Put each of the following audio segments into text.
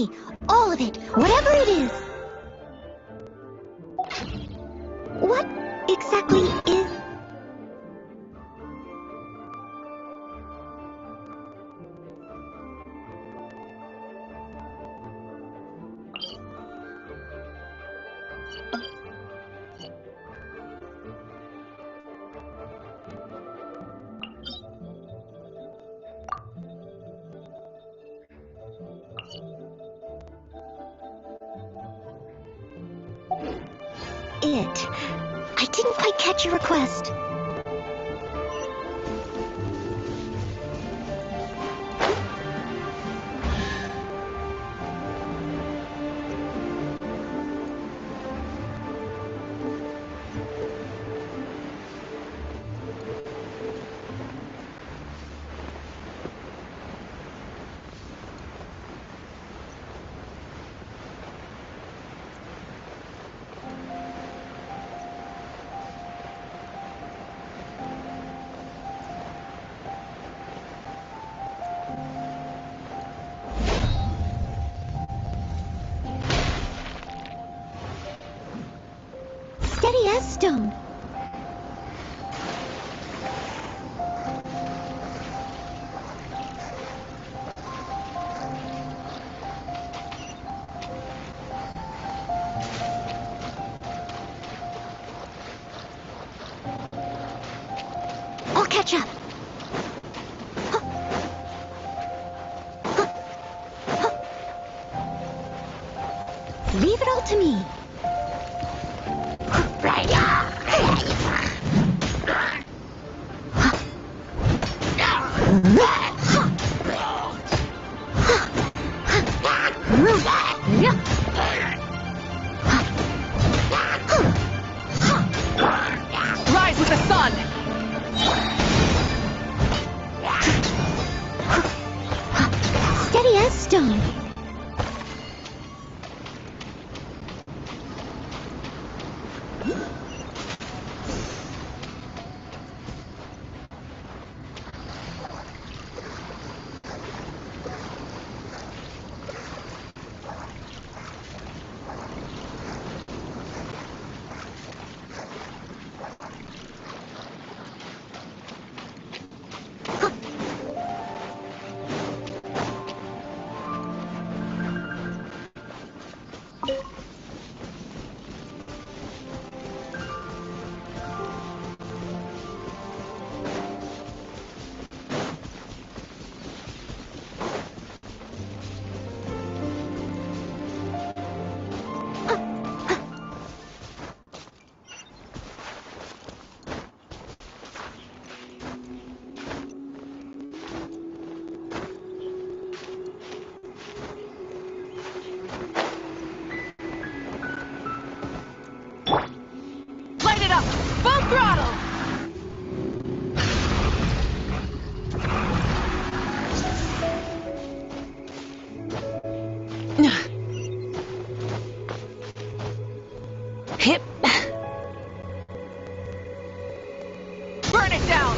me. All of it. Whatever it is. What exactly is... It. I didn't quite catch your request. Steady as stone. I'll catch up. Leave it all to me. Rise with the sun! Steady as stone. Light it up! Full throttle! Hip. Burn it down!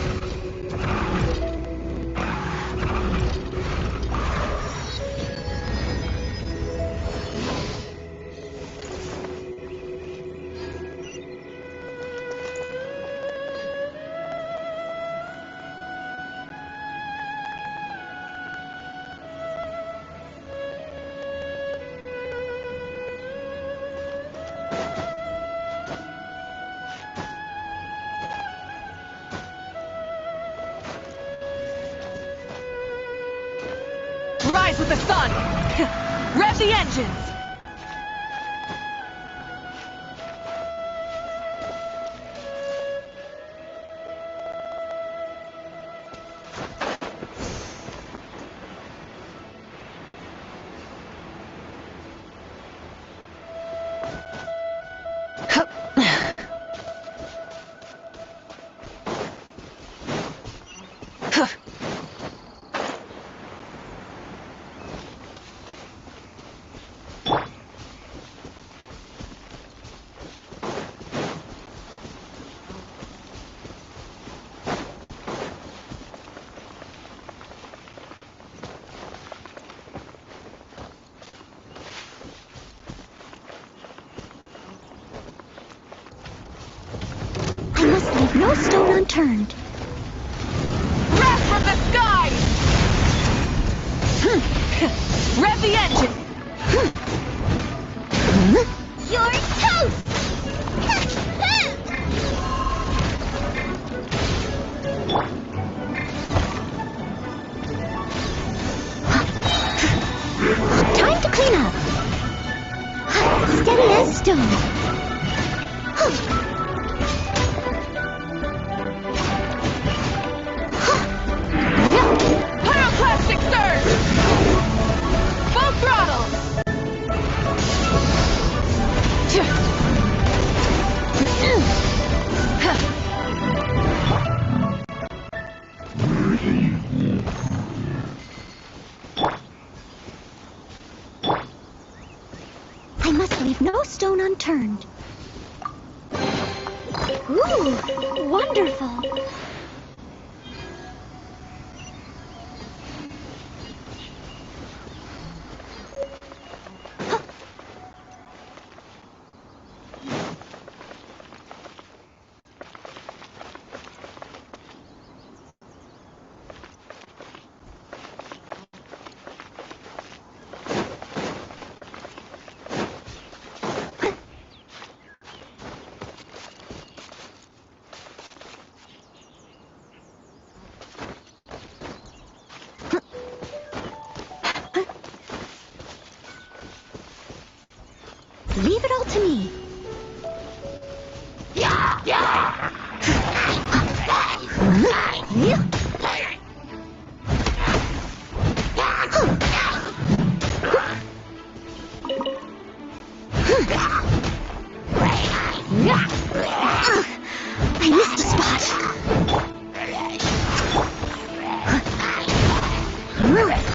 Rise with the sun! Rev the engines! no stone unturned. Wrath from the sky! Rev the engine! You're toast! Time to clean up. Steady as stone. Pyroclastic surge! Full throttle! I must leave no stone unturned. Ooh, wonderful. Leave it all to me. I missed a spot.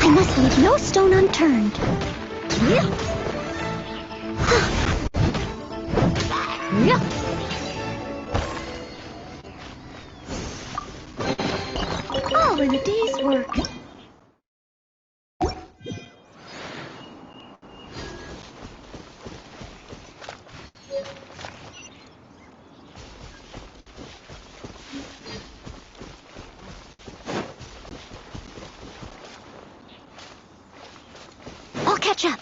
I must leave no stone unturned. All in a day's work. I'll catch up.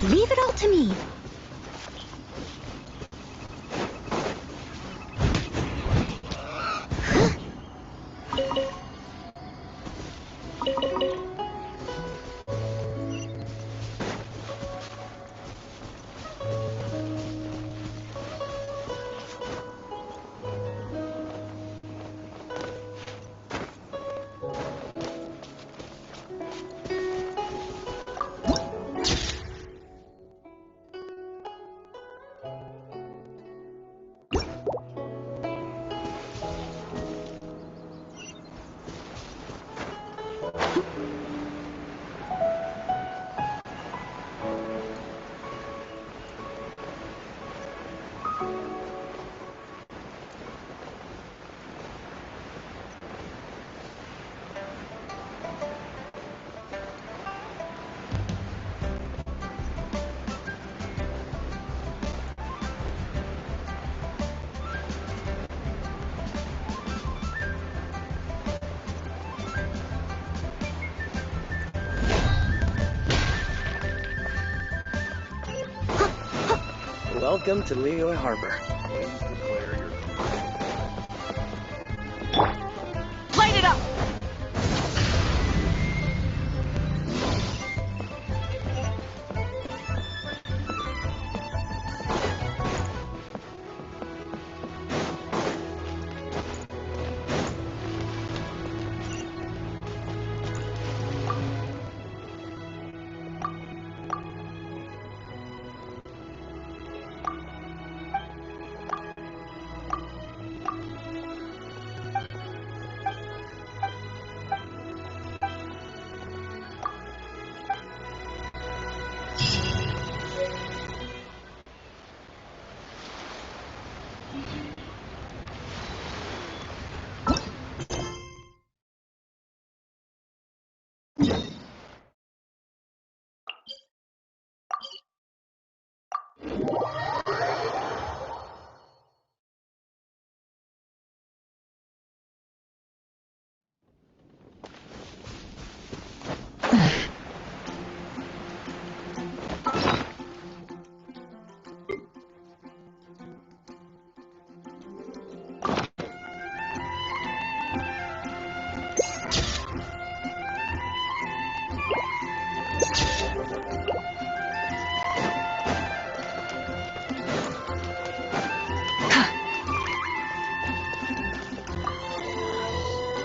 Leave it all to me. Welcome to Leo Harbor. Please declare your... Light it up!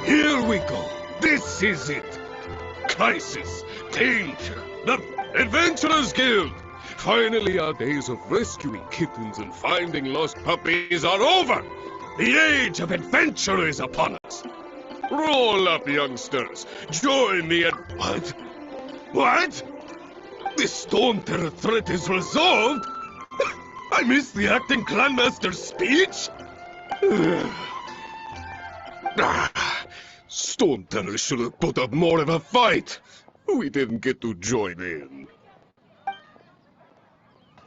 Here we go. This is it. Crisis, danger, the Adventurers Guild. Finally, our days of rescuing kittens and finding lost puppies are over. The age of adventure is upon us. Roll up, youngsters. Join me at... What? What? The Storm Terror threat is resolved? I missed the acting clanmaster's speech? Storm Terror should have put up more of a fight. We didn't get to join in.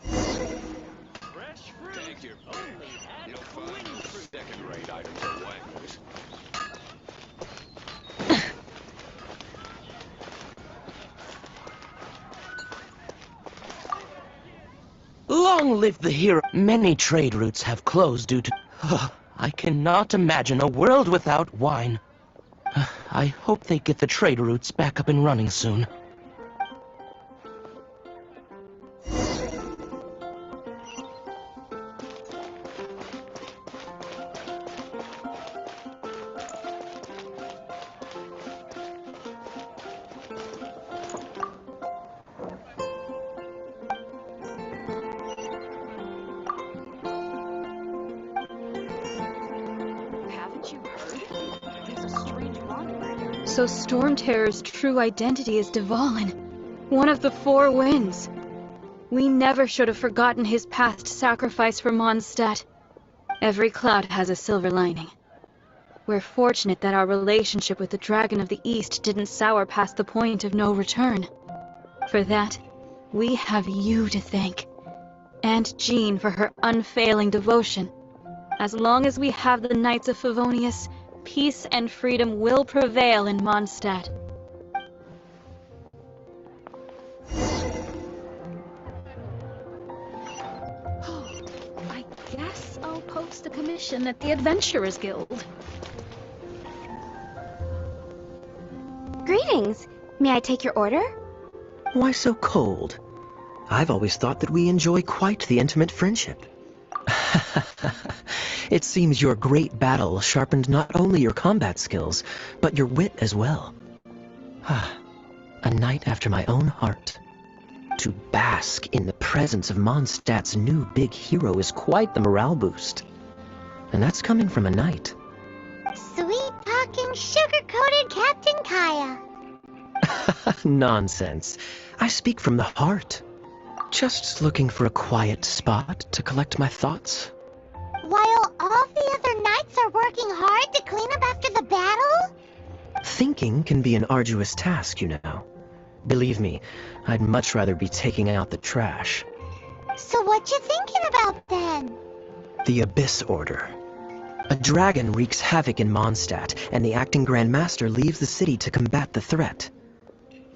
Fresh fruit. Take your only you'll find second-rate items at Wang's. Long live the hero! Many trade routes have closed due to... I cannot imagine a world without wine. I hope they get the trade routes back up and running soon. Haven't you heard? There's a strange wanderer. So Storm Terror's true identity is Dvalin, one of the Four Winds. We never should have forgotten his past sacrifice for Mondstadt. Every cloud has a silver lining. We're fortunate that our relationship with the Dragon of the East didn't sour past the point of no return. For that, we have you to thank. And Jean for her unfailing devotion. As long as we have the Knights of Favonius, peace and freedom will prevail in Mondstadt. I guess I'll post a commission at the Adventurers Guild. Greetings. May I take your order? Why so cold? I've always thought that we enjoy quite the intimate friendship. It seems your great battle sharpened not only your combat skills, but your wit as well. A knight after my own heart. To bask in the presence of Mondstadt's new big hero is quite the morale boost. And that's coming from a knight. Sweet-talking, sugar-coated Captain Kaya. Nonsense. I speak from the heart. Just looking for a quiet spot to collect my thoughts. While all the other knights are working hard to clean up after the battle? Thinking can be an arduous task, you know. Believe me, I'd much rather be taking out the trash. So what you thinking about then? The Abyss Order. A dragon wreaks havoc in Mondstadt, and the acting Grand Master leaves the city to combat the threat.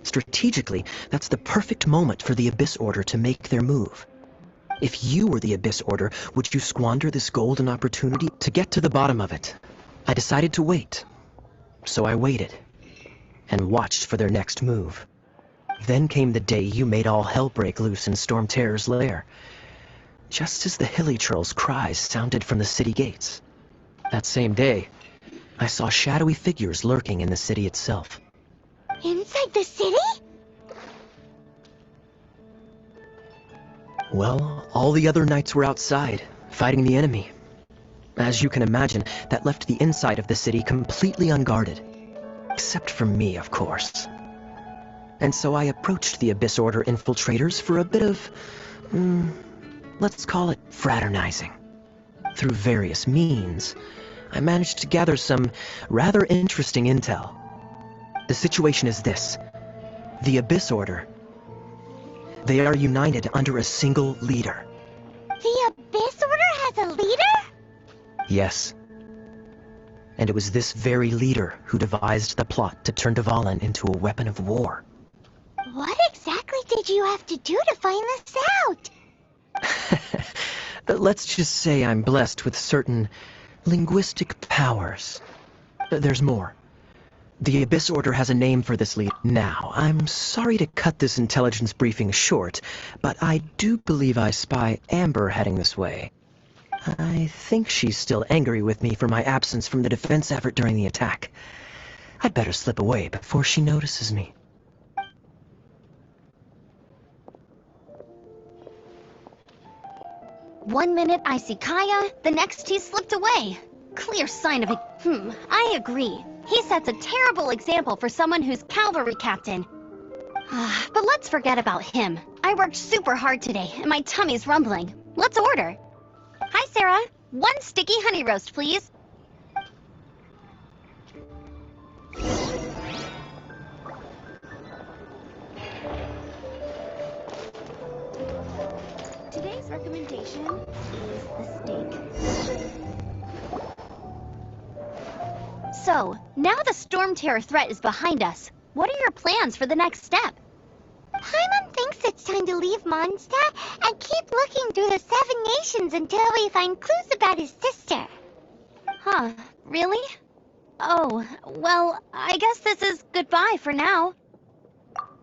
Strategically, that's the perfect moment for the Abyss Order to make their move. If you were the Abyss Order, would you squander this golden opportunity to get to the bottom of it? I decided to wait. So I waited, and watched for their next move. Then came the day you made all hell break loose in Storm Terror's lair, just as the Hilly Churl's cries sounded from the city gates. That same day, I saw shadowy figures lurking in the city itself. Inside the city? Well, all the other knights were outside, fighting the enemy. As you can imagine, that left the inside of the city completely unguarded. Except for me, of course. And so I approached the Abyss Order infiltrators for a bit of... let's call it fraternizing. Through various means, I managed to gather some rather interesting intel. The situation is this. The Abyss Order... they are united under a single leader. The Abyss Order has a leader? Yes. And it was this very leader who devised the plot to turn Dvalin into a weapon of war. What exactly did you have to do to find this out? Let's just say I'm blessed with certain linguistic powers. There's more. The Abyss Order has a name for this lead. Now, I'm sorry to cut this intelligence briefing short, but I do believe I spy Amber heading this way. I think she's still angry with me for my absence from the defense effort during the attack. I'd better slip away before she notices me. One minute I see Kaya, the next he's slipped away. Clear sign of it. I agree. He sets a terrible example for someone who's cavalry captain. But let's forget about him. I worked super hard today, and my tummy's rumbling. Let's order. Hi, Sarah. 1 sticky honey roast, please. Today's recommendation is the steak. So, now the Storm Terror threat is behind us. What are your plans for the next step? Paimon thinks it's time to leave Mondstadt and keep looking through the 7 nations until we find clues about his sister. Huh, really? Oh, well, I guess this is goodbye for now.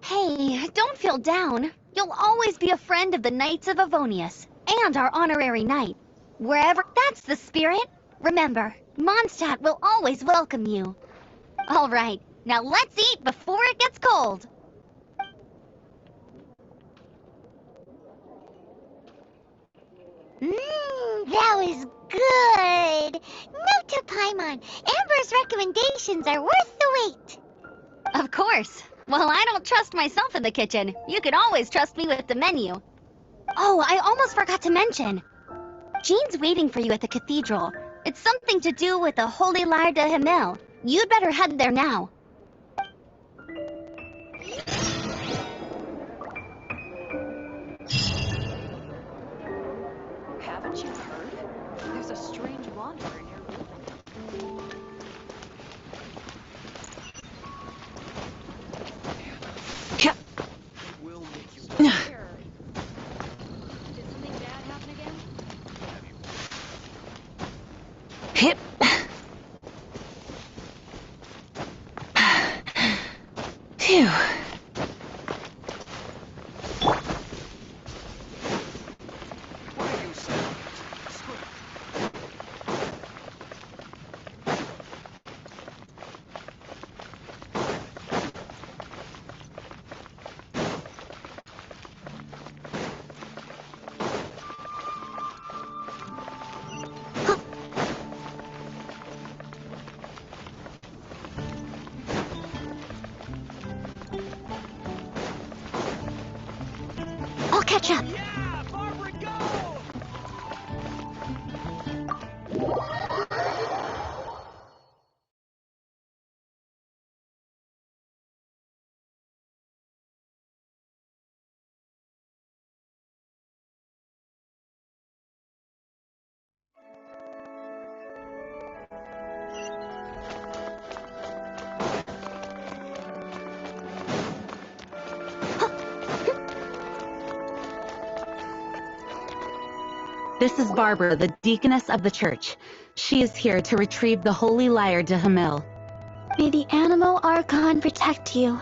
Hey, don't feel down. You'll always be a friend of the Knights of Avonius, and our honorary knight. Wherever, that's the spirit. Remember, Mondstadt will always welcome you. All right, now let's eat before it gets cold. That was good. Note to Paimon, Amber's recommendations are worth the wait. Of course. Well, I don't trust myself in the kitchen. You can always trust me with the menu. Oh, I almost forgot to mention. Jean's waiting for you at the cathedral. It's something to do with the Holy Lyre de Himmel. You'd better head there now. Haven't you heard? There's a strange wanderer in your building. Will make you Did something bad happen again? Hip. Phew. What are you saying? I'll catch up. Yeah, Barbara, go! This is Barbara, the deaconess of the church. She is here to retrieve the Holy Lyre de Himmel. May the Animo Archon protect you.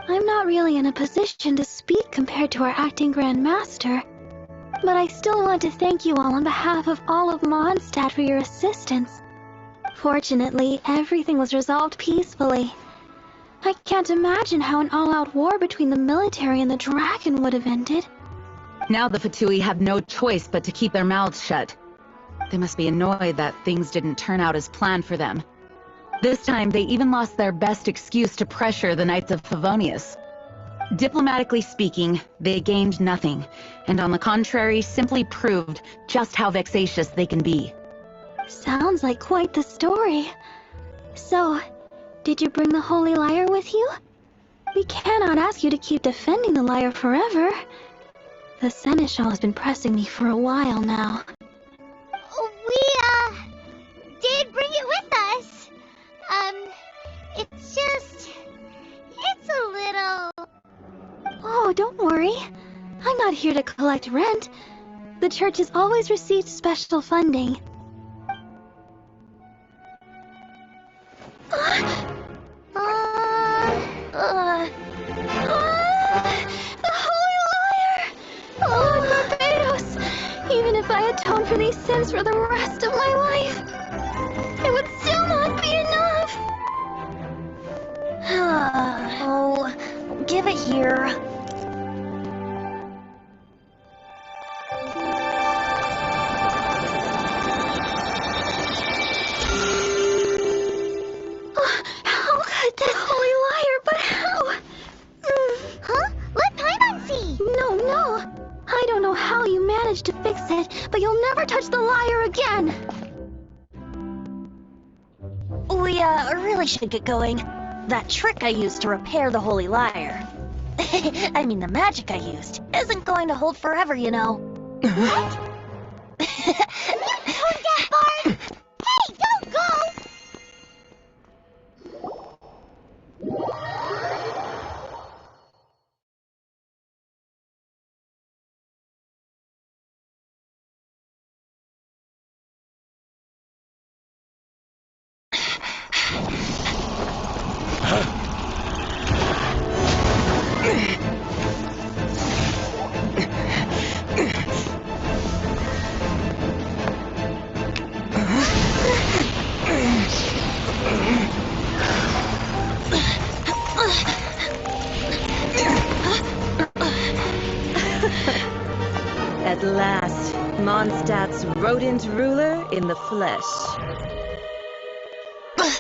I'm not really in a position to speak compared to our acting Grand Master, but I still want to thank you all on behalf of all of Mondstadt for your assistance. Fortunately, everything was resolved peacefully. I can't imagine how an all-out war between the military and the dragon would have ended. Now the Fatui have no choice but to keep their mouths shut. They must be annoyed that things didn't turn out as planned for them. This time, they even lost their best excuse to pressure the Knights of Favonius. Diplomatically speaking, they gained nothing, and on the contrary, simply proved just how vexatious they can be. Sounds like quite the story. So, did you bring the Holy Lyre with you? We cannot ask you to keep defending the lyre forever. The Seneschal has been pressing me for a while now. We, did bring it with us. It's a little... Oh, don't worry. I'm not here to collect rent. The church has always received special funding. The Holy Lyre! Oh, Barbados! Even if I atone for these sins for the rest of my life, it would still not be enough! Oh, give it here. How could this holy liar, but how? Huh? Let Paimon see! No. I don't know how you managed to fix it, but you'll never touch the liar again! We, really should get going. That trick I used to repair the holy liar. I mean, the magic I used isn't going to hold forever, you know. What? Calm down, Bard! Hey, don't go! At last, Mondstadt's rodent ruler in the flesh.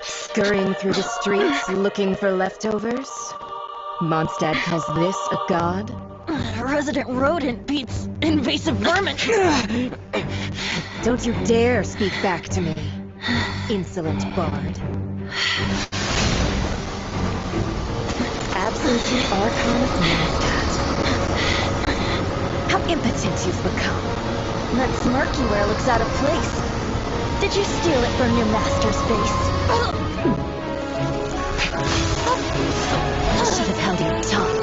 Scurrying through the streets looking for leftovers? Mondstadt calls this a god? Resident rodent beats invasive vermin. Don't you dare speak back to me, insolent bard. Absentee Archon of Mondstadt. How impotent you've become. That smirky wear looks out of place. Did you steal it from your master's face? You should have held your tongue.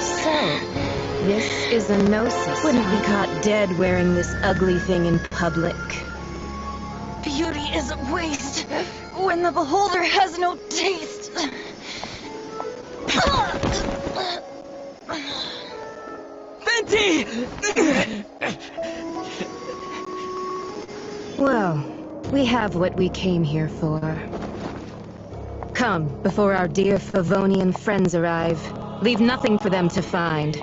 So, this is a gnosis. Wouldn't be caught dead wearing this ugly thing in public. Beauty is a waste when the beholder has no taste. Venti! Well, we have what we came here for. Come, before our dear Favonian friends arrive. Leave nothing for them to find.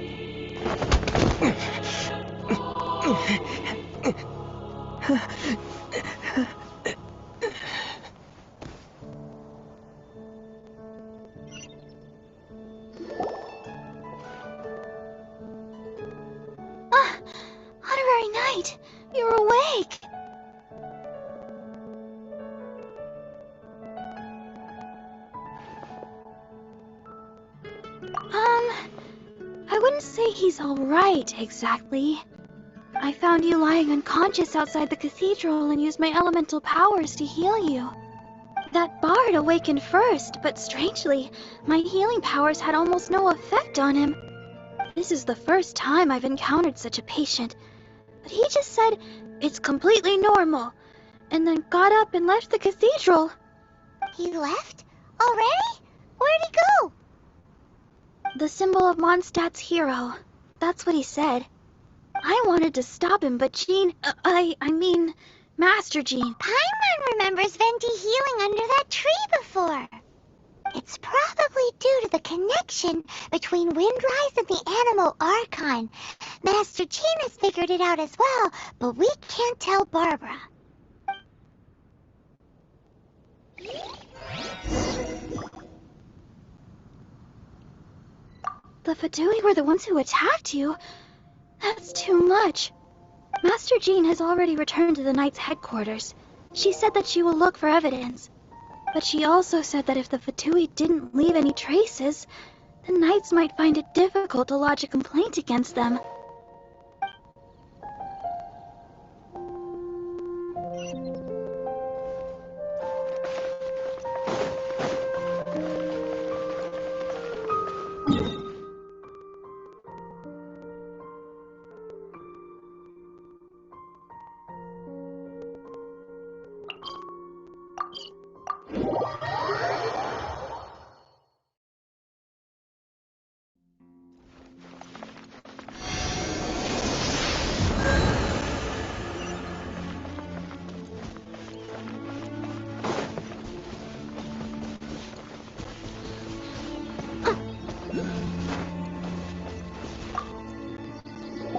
Honorary Knight, you're awake. I wouldn't say he's all right, exactly. I found you lying unconscious outside the cathedral and used my elemental powers to heal you. That bard awakened first, but strangely, my healing powers had almost no effect on him. This is the first time I've encountered such a patient, but he just said it's completely normal, and then got up and left the cathedral. He left? Already? Where'd he go? The symbol of Mondstadt's hero. That's what he said. I wanted to stop him, but Jean... I mean, Master Jean... Paimon remembers Venti healing under that tree before. It's probably due to the connection between Windrise and the Animal Archon. Master Jean has figured it out as well, but we can't tell Barbara. The Fatui were the ones who attacked you? That's too much. Master Jean has already returned to the Knight's headquarters. She said that she will look for evidence. But she also said that if the Fatui didn't leave any traces, the Knights might find it difficult to lodge a complaint against them.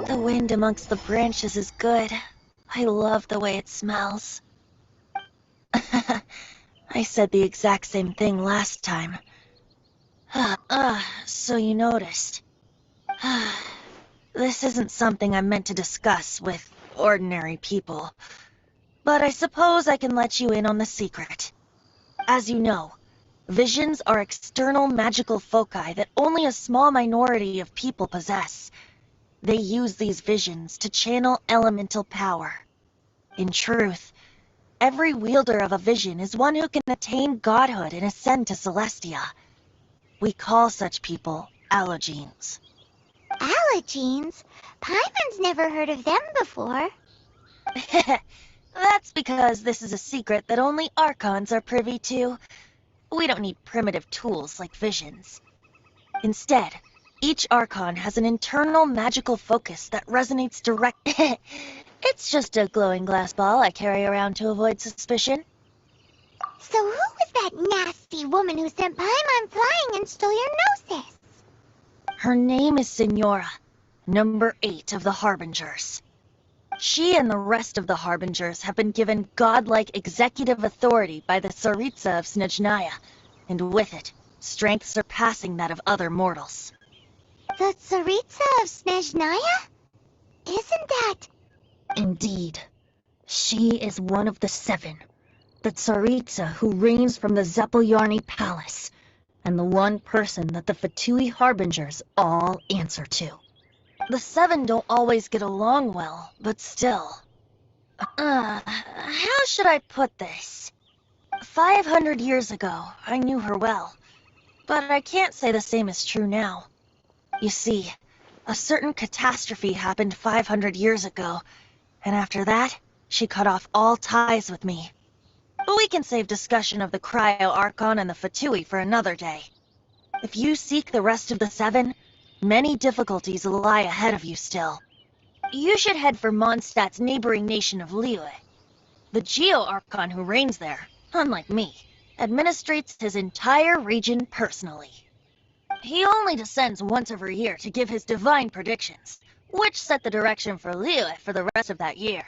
The wind amongst the branches is good. I love the way it smells. I said the exact same thing last time. So you noticed. This isn't something I'm meant to discuss with ordinary people, but I suppose I can let you in on the secret. As you know, visions are external magical foci that only a small minority of people possess. They use these visions to channel elemental power. In truth, every wielder of a vision is one who can attain godhood and ascend to Celestia. We call such people allogenes. Allogenes? Paimon's never heard of them before. That's because this is a secret that only Archons are privy to. We don't need primitive tools like visions. Instead, each Archon has an internal magical focus that resonates direct. It's just a glowing glass ball I carry around to avoid suspicion. So who was that nasty woman who sent Paimon flying and stole your gnosis? Her name is Signora, number 8 of the Harbingers. She and the rest of the Harbingers have been given godlike executive authority by the Tsaritsa of Snezhnaya, and with it, strength surpassing that of other mortals. The Tsaritsa of Snezhnaya? Isn't that... Indeed. She is one of the 7. The Tsaritsa who reigns from the Zepelyarny Palace, and the one person that the Fatui Harbingers all answer to. The 7 don't always get along well, but still. How should I put this? 500 years ago, I knew her well, but I can't say the same is true now. You see, a certain catastrophe happened 500 years ago, and after that, she cut off all ties with me. But we can save discussion of the Cryo-Archon and the Fatui for another day. If you seek the rest of the 7, many difficulties lie ahead of you still. You should head for Mondstadt's neighboring nation of Liyue. The Geo-Archon who reigns there, unlike me, administrates his entire region personally. He only descends once every year to give his divine predictions, which set the direction for Liyue for the rest of that year.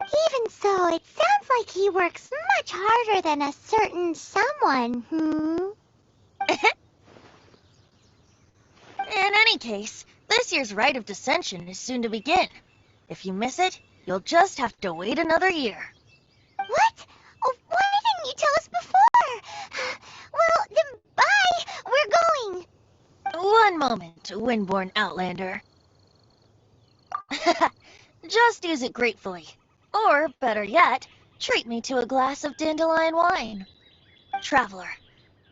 Even so, it sounds like he works much harder than a certain someone, In any case, this year's Rite of Descension is soon to begin. If you miss it, you'll just have to wait another year. What? Oh, why didn't you tell us before? Well, then bye! We're going! One moment, Windborn Outlander. Just use it gratefully. Or, better yet, treat me to a glass of dandelion wine. Traveler,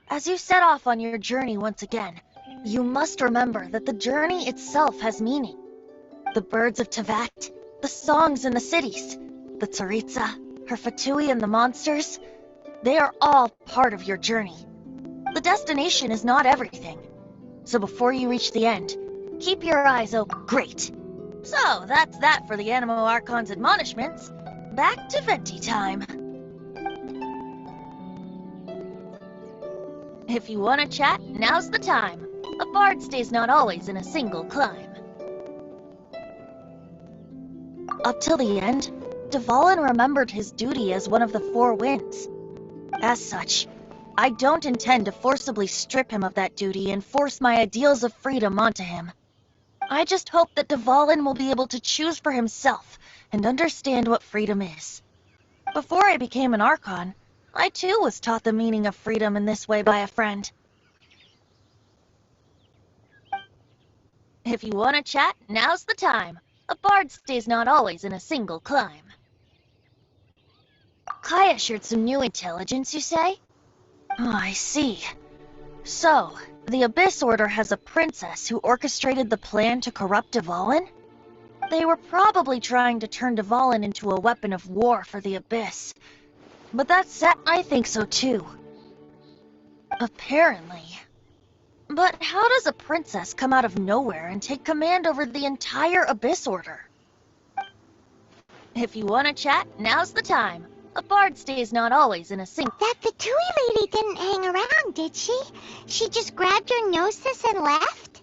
as you set off on your journey once again, you must remember that the journey itself has meaning. The birds of Tevat, the songs in the cities, the Tsaritsa, her Fatui and the monsters, they are all part of your journey. The destination is not everything. So before you reach the end, keep your eyes open. Great! So, that's that for the Animo Archon's admonishments. Back to Venti time. If you want to chat, now's the time. A bard stays not always in a single climb. Up till the end, Dvalin remembered his duty as one of the 4 winds. As such, I don't intend to forcibly strip him of that duty and force my ideals of freedom onto him. I just hope that Dvalin will be able to choose for himself and understand what freedom is. Before I became an Archon, I too was taught the meaning of freedom in this way by a friend. If you want to chat, now's the time. A bard stays not always in a single climb. Kaya shared some new intelligence, you say? Oh, I see. So, the Abyss Order has a princess who orchestrated the plan to corrupt Dvalin? They were probably trying to turn Dvalin into a weapon of war for the Abyss. But that said, I think so too. Apparently. But how does a princess come out of nowhere and take command over the entire Abyss Order? If you want to chat, now's the time. A bard stays not always in a single... That Fatui lady didn't hang around, did she? She just grabbed your gnosis and left?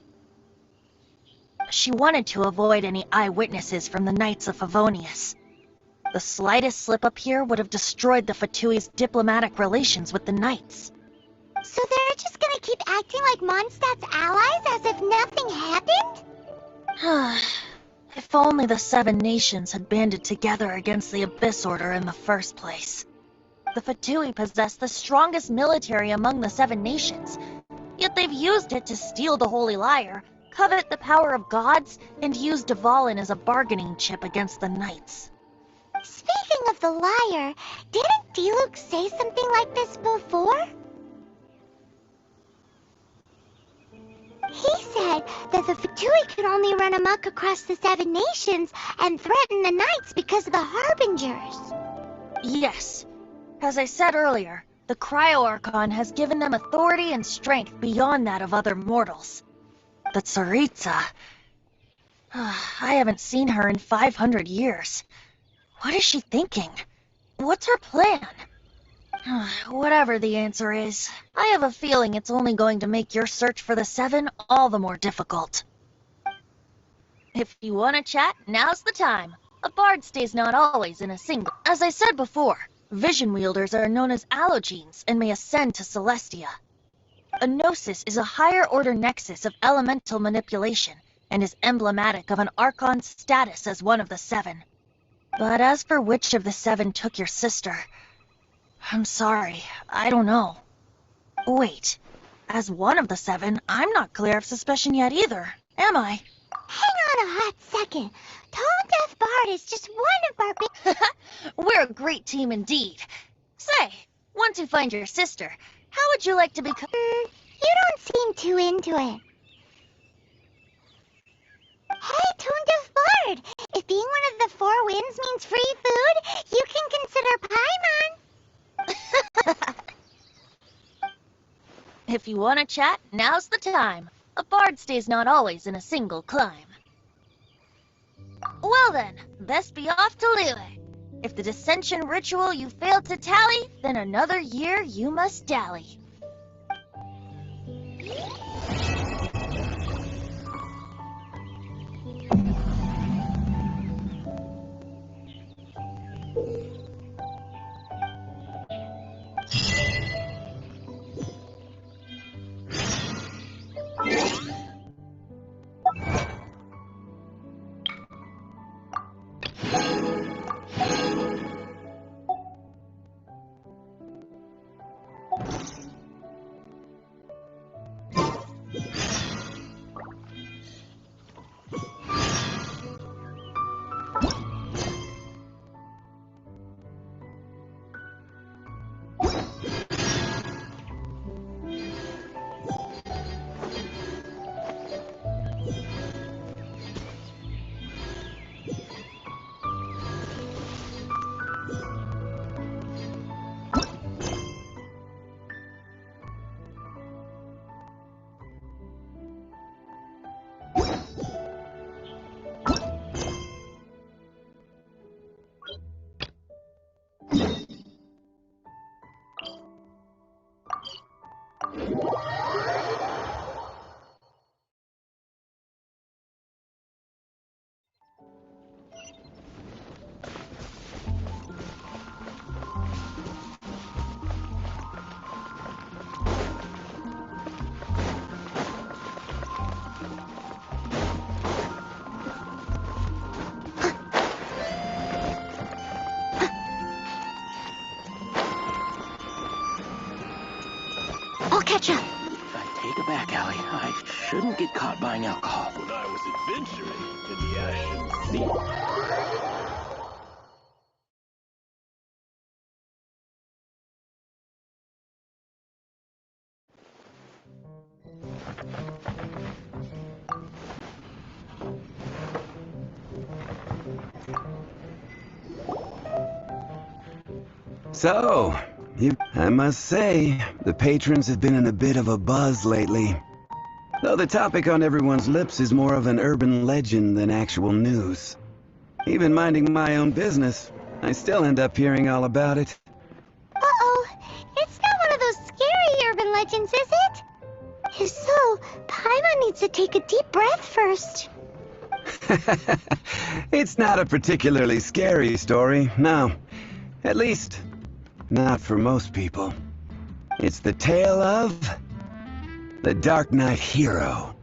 She wanted to avoid any eyewitnesses from the Knights of Favonius. The slightest slip up here would have destroyed the Fatui's diplomatic relations with the Knights. So they're just gonna keep acting like Mondstadt's allies as if nothing happened? If only the 7 nations had banded together against the Abyss Order in the first place. The Fatui possess the strongest military among the 7 nations, yet they've used it to steal the Holy Lyre, covet the power of gods, and use Dvalin as a bargaining chip against the Knights. Speaking of the lyre, didn't Diluc say something like this before? He said that the Fatui could only run amok across the 7 nations and threaten the Knights because of the Harbingers. Yes. As I said earlier, the Cryo-Archon has given them authority and strength beyond that of other mortals. The Tsaritsa... I haven't seen her in 500 years. What is she thinking? What's her plan? Whatever the answer is, I have a feeling it's only going to make your search for the 7 all the more difficult. If you want to chat, now's the time. A bard stays not always in a single... As I said before, vision wielders are known as allogenes and may ascend to Celestia. A gnosis is a higher-order nexus of elemental manipulation and is emblematic of an Archon's status as one of the 7. But as for which of the 7 took your sister... I'm sorry, I don't know. Wait, as one of the 7, I'm not clear of suspicion yet either, am I? Hang on a hot second. Tone Deaf Bard is just one of our We're a great team indeed. Say, once you find your sister, how would you like to become... You don't seem too into it. Hey, Tone Deaf Bard! If being one of the 4 winds means free food, you can consider Paimon. If you want to chat, now's the time. A bard stays not always in a single climb. Well then, best be off to Liyue. If the dissension ritual you failed to tally, then another year you must dally. Catch up. I take it back, Allie. I shouldn't get caught buying alcohol. When I was adventuring in the Ashen Sea. So, I must say, the patrons have been in a bit of a buzz lately. Though the topic on everyone's lips is more of an urban legend than actual news. Even minding my own business, I still end up hearing all about it. Uh-oh, it's not one of those scary urban legends, is it? If so, Paimon needs to take a deep breath first. It's not a particularly scary story, no. At least, not for most people. It's the tale of the Dark Knight hero.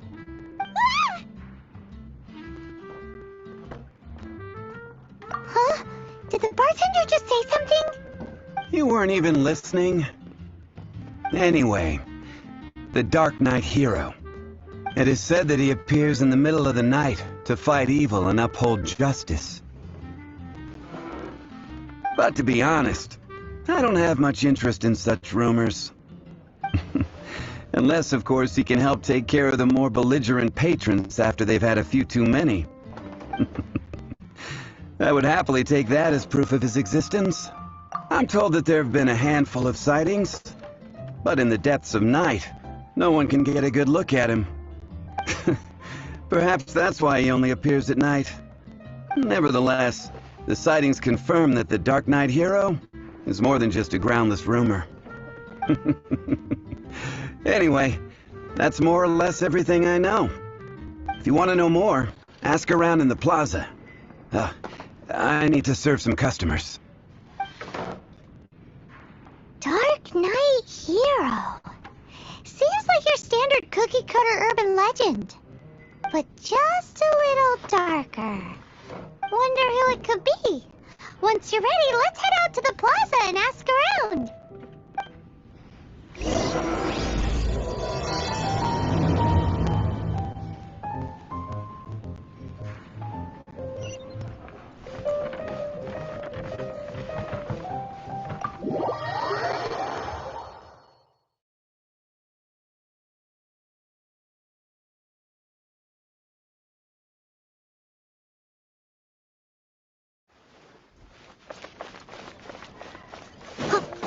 Huh? Did the bartender just say something? You weren't even listening. Anyway, the Dark Knight hero. It is said that he appears in the middle of the night to fight evil and uphold justice. But to be honest, I don't have much interest in such rumors. Unless, of course, he can help take care of the more belligerent patrons after they've had a few too many. I would happily take that as proof of his existence. I'm told that there have been a handful of sightings, but in the depths of night, no one can get a good look at him. Perhaps that's why he only appears at night. Nevertheless, the sightings confirm that the Dark Knight hero is more than just a groundless rumor. Anyway, that's more or less everything I know. If you want to know more, ask around in the plaza. I need to serve some customers. Dark Knight hero. Seems like your standard cookie-cutter urban legend. But just a little darker. Wonder who it could be. Once you're ready, let's head out to the plaza and ask around.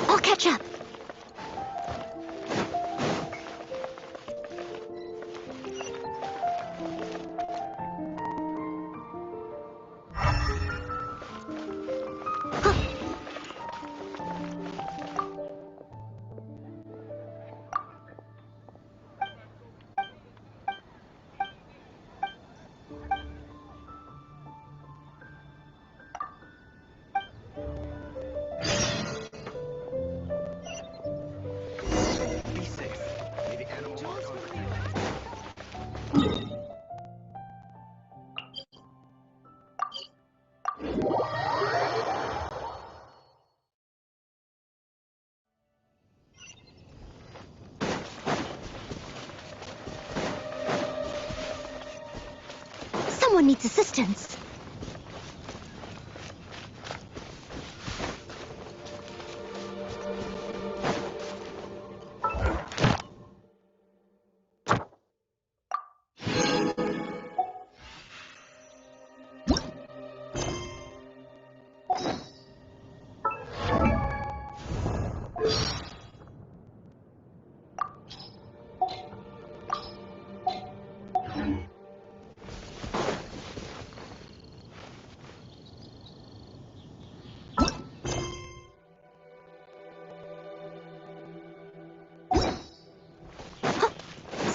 I'll catch up. Someone needs assistance.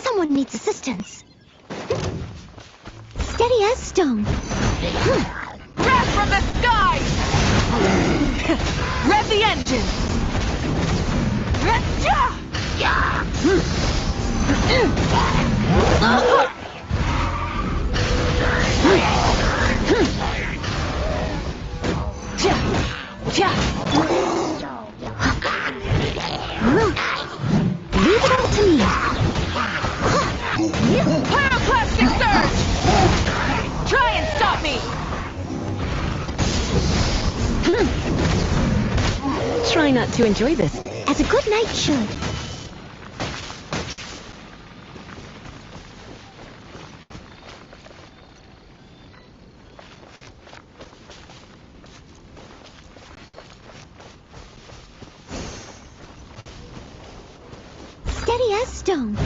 Someone needs assistance. Steady as stone. Wrath from the sky! Rev the engine! Leave it all to me. Pyroclastic surge! Try and stop me! Try not to enjoy this. As a good knight should. Steady as stone.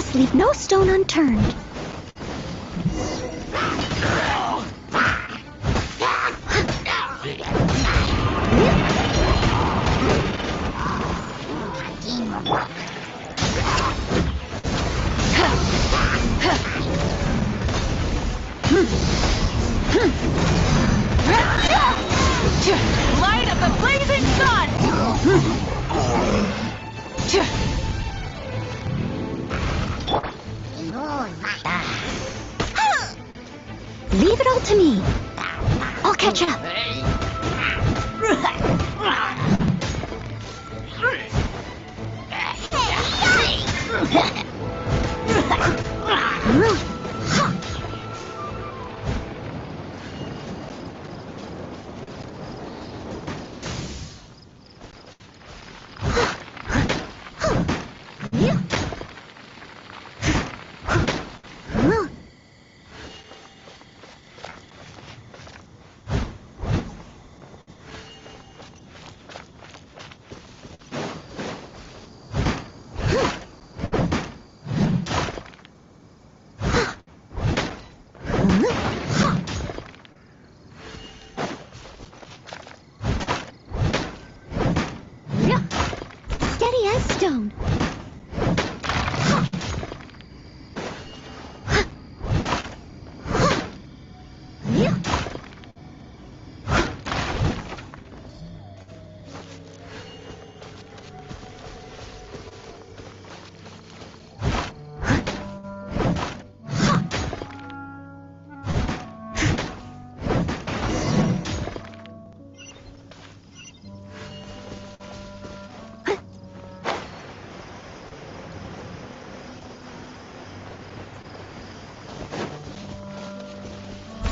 must leave no stone unturned. Light of the blazing sun! Leave it all to me. I'll catch up. Steady as stone.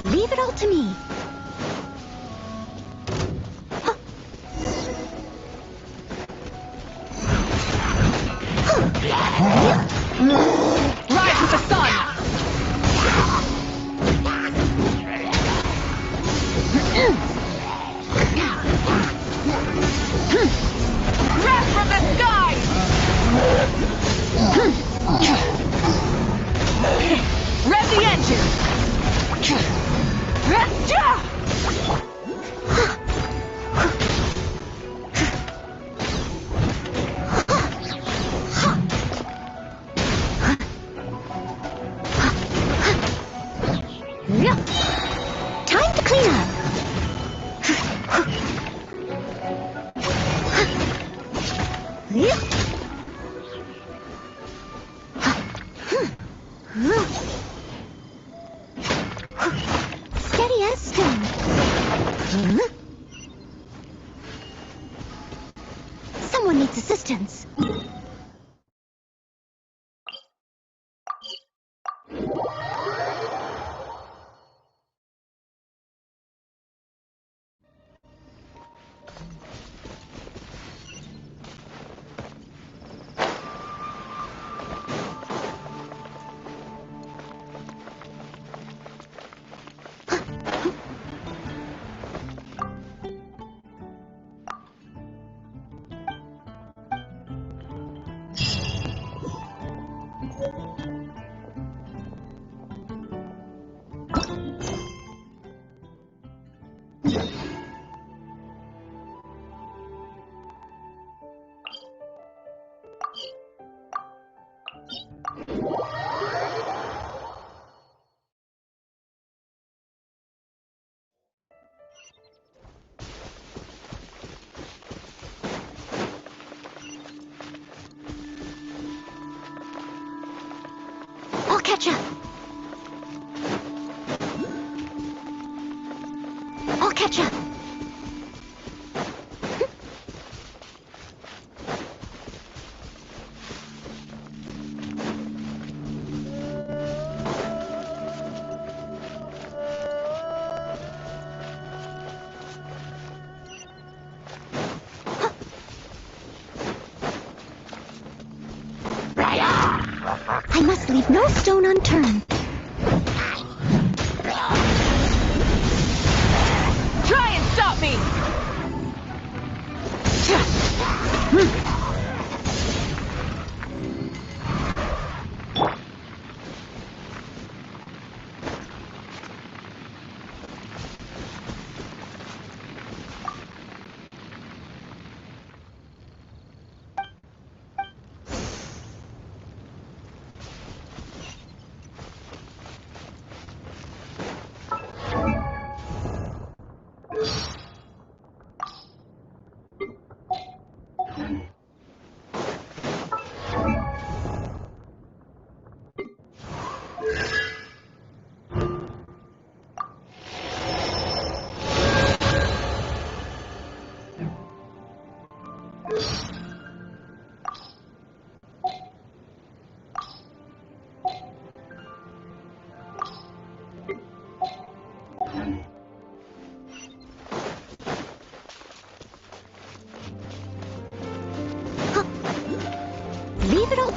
Leave it all to me. Rise with the sun! Grab from the sky! Rev the engine! Time to clean up. Steady as stone. Someone needs assistance. I'll catch up. I'll catch up. I must leave no stone unturned. Try and stop me!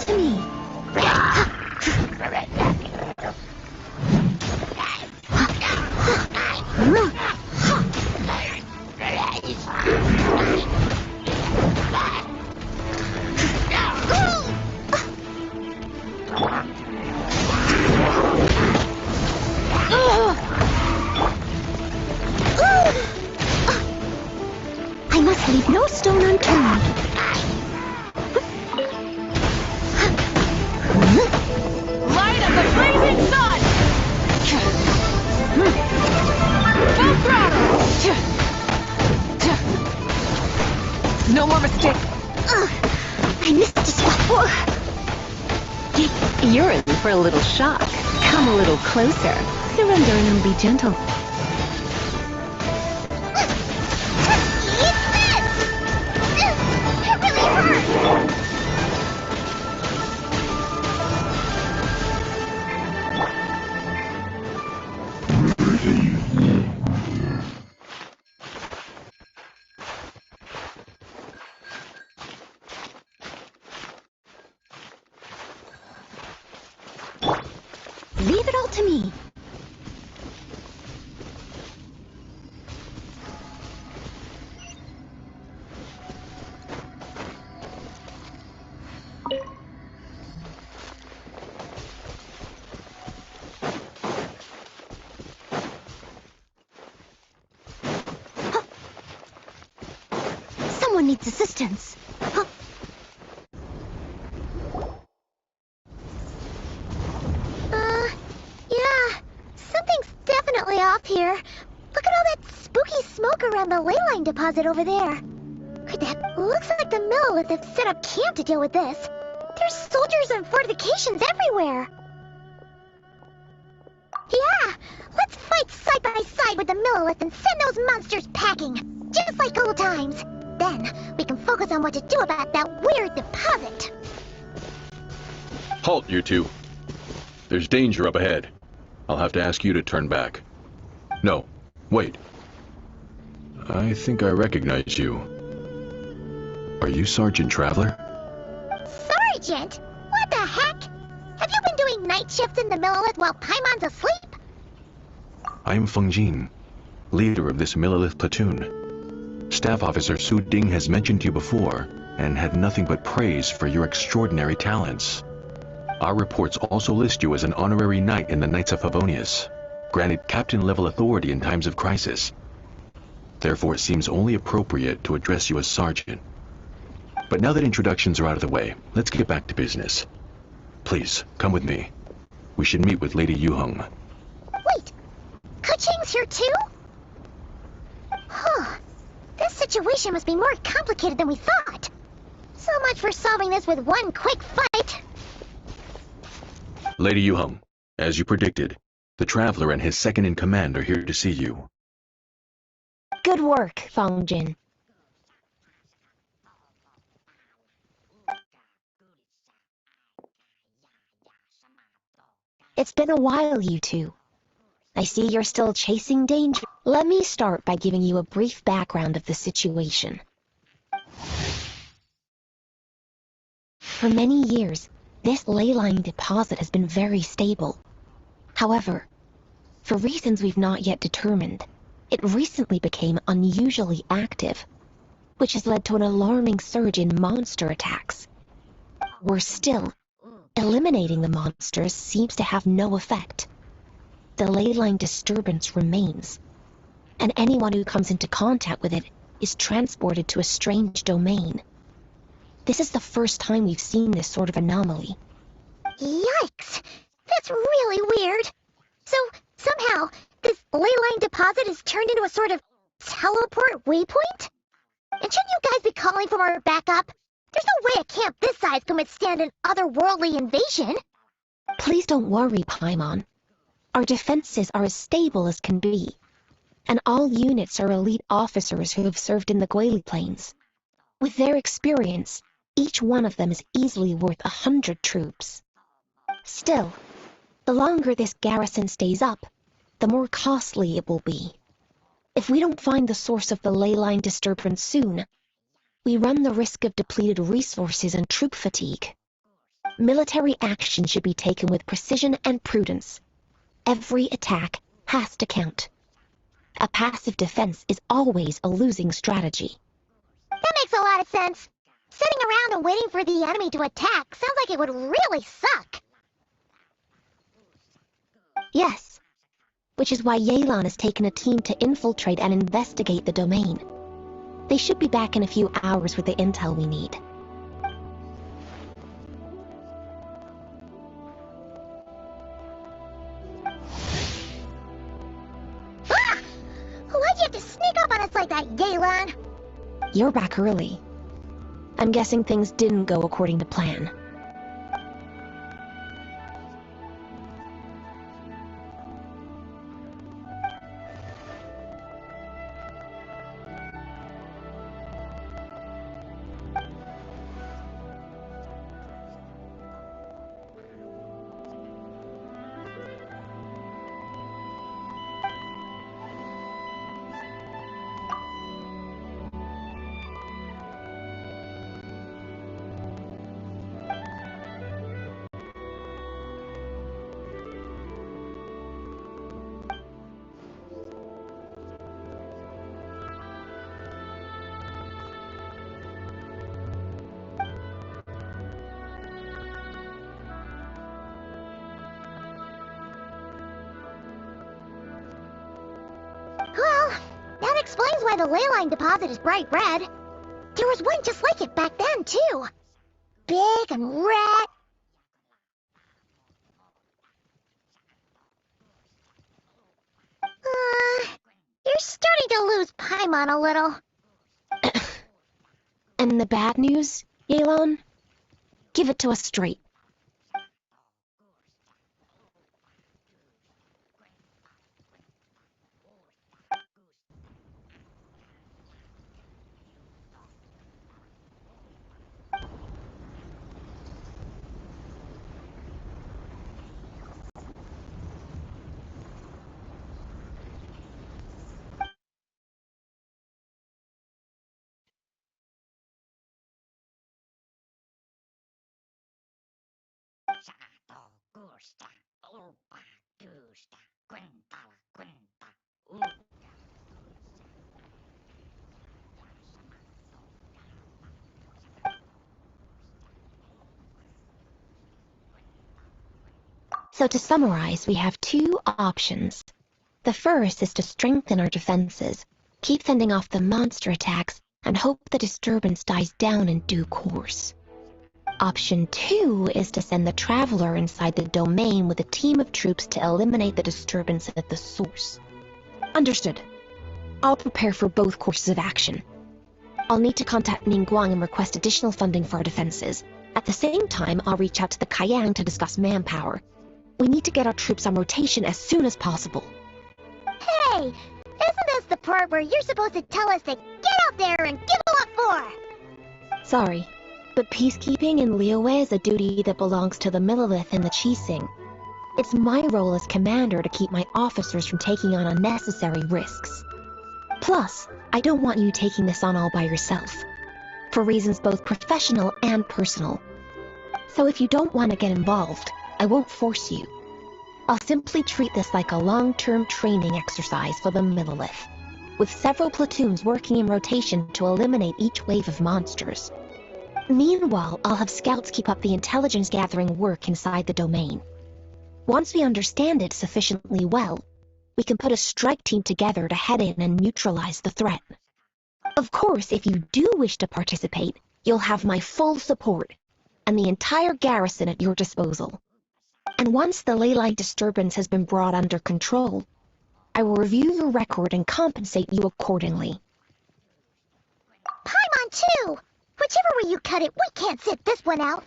to me. I must leave no stone unturned. Light of the blazing sun! Full throttle! No more mistakes. I missed a spot. You're in for a little shock. Come a little closer. Surrender and be gentle. Leave it all to me. Someone needs assistance. Off here. Look at all that spooky smoke around the ley line deposit over there. That looks like the Millelith have set up camp to deal with this. There's soldiers and fortifications everywhere. Yeah, let's fight side by side with the Millelith and send those monsters packing, just like old times. Then we can focus on what to do about that weird deposit. Halt, you two. There's danger up ahead. I'll have to ask you to turn back. No, wait. I think I recognize you. Are you Sergeant Traveler? Sergeant? What the heck? Have you been doing night shifts in the Millelith while Paimon's asleep? I am Feng Jin, leader of this Millelith platoon. Staff Officer Su Ding has mentioned you before, and had nothing but praise for your extraordinary talents. Our reports also list you as an honorary knight in the Knights of Favonius, granted captain-level authority in times of crisis. Therefore, it seems only appropriate to address you as Sergeant. But now that introductions are out of the way, let's get back to business. Please, come with me. We should meet with Lady Yuheng. Wait, Kuching's here too? Huh. This situation must be more complicated than we thought. So much for solving this with one quick fight. Lady Yuheng, as you predicted, the Traveler and his second-in-command are here to see you. Good work, Feng Jin. It's been a while, you two. I see you're still chasing danger. Let me start by giving you a brief background of the situation. For many years, this ley line deposit has been very stable. However, for reasons we've not yet determined, it recently became unusually active, which has led to an alarming surge in monster attacks. Worse still, eliminating the monsters seems to have no effect. The ley line disturbance remains, and anyone who comes into contact with it is transported to a strange domain. This is the first time we've seen this sort of anomaly. Yikes! That's really weird. So, somehow, this ley line deposit is turned into a sort of teleport waypoint? And shouldn't you guys be calling for our backup? There's no way a camp this size can withstand an otherworldly invasion. Please don't worry, Paimon. Our defenses are as stable as can be, and all units are elite officers who have served in the Guili Plains. With their experience, each one of them is easily worth 100 troops. Still, the longer this garrison stays up, the more costly it will be. If we don't find the source of the ley line disturbance soon, we run the risk of depleted resources and troop fatigue. Military action should be taken with precision and prudence. Every attack has to count. A passive defense is always a losing strategy. That makes a lot of sense. Sitting around and waiting for the enemy to attack sounds like it would really suck. Yes, which is why Yelan has taken a team to infiltrate and investigate the domain. They should be back in a few hours with the intel we need. Ah! Why'd you have to sneak up on us like that, Yelan? You're back early. I'm guessing things didn't go according to plan. Well, that explains why the ley line deposit is bright red. There was one just like it back then, too. Big and red. You're starting to lose Paimon a little. And the bad news, Yelan? Give it to us straight. So to summarize, we have two options. The first is to strengthen our defenses, keep fending off the monster attacks, and hope the disturbance dies down in due course. Option 2 is to send the Traveler inside the domain with a team of troops to eliminate the disturbance at the source. Understood. I'll prepare for both courses of action. I'll need to contact Ningguang and request additional funding for our defenses. At the same time, I'll reach out to the Kayang to discuss manpower. We need to get our troops on rotation as soon as possible. Hey, isn't this the part where you're supposed to tell us to get out there and give them what for? Sorry, but peacekeeping in Liyue is a duty that belongs to the Millilith and the Qixing. It's my role as commander to keep my officers from taking on unnecessary risks. Plus, I don't want you taking this on all by yourself, for reasons both professional and personal. So if you don't want to get involved, I won't force you. I'll simply treat this like a long-term training exercise for the Millilith, with several platoons working in rotation to eliminate each wave of monsters. Meanwhile, I'll have scouts keep up the intelligence-gathering work inside the domain. Once we understand it sufficiently well, we can put a strike team together to head in and neutralize the threat. Of course, if you do wish to participate, you'll have my full support, and the entire garrison at your disposal. And once the ley line disturbance has been brought under control, I will review your record and compensate you accordingly. Paimon, too! Whichever way you cut it, we can't sit this one out.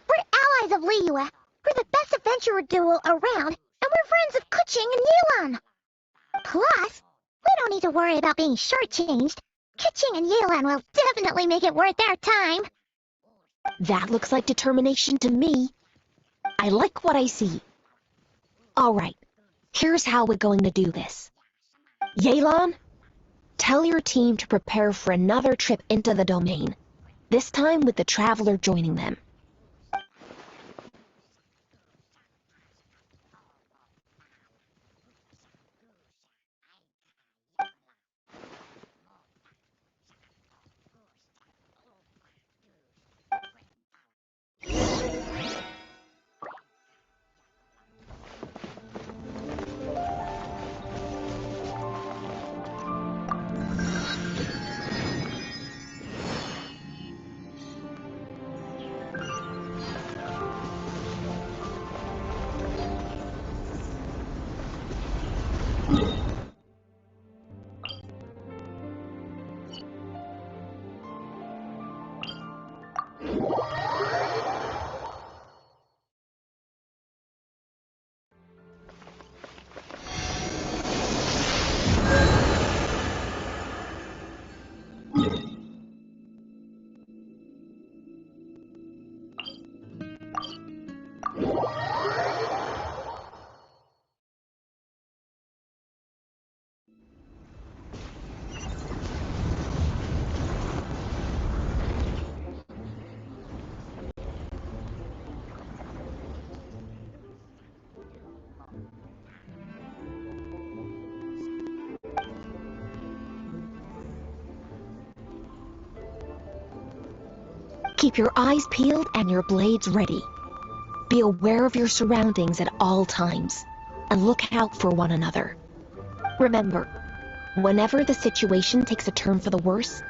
We're allies of Liyue. We're the best adventurer duo around, and we're friends of Keqing and Yelan. Plus, we don't need to worry about being shortchanged. Keqing and Yelan will definitely make it worth their time. That looks like determination to me. I like what I see. Alright, here's how we're going to do this. Yelan, tell your team to prepare for another trip into the domain, this time with the Traveler joining them. Keep your eyes peeled and your blades ready. Be aware of your surroundings at all times, and look out for one another. Remember, whenever the situation takes a turn for the worse,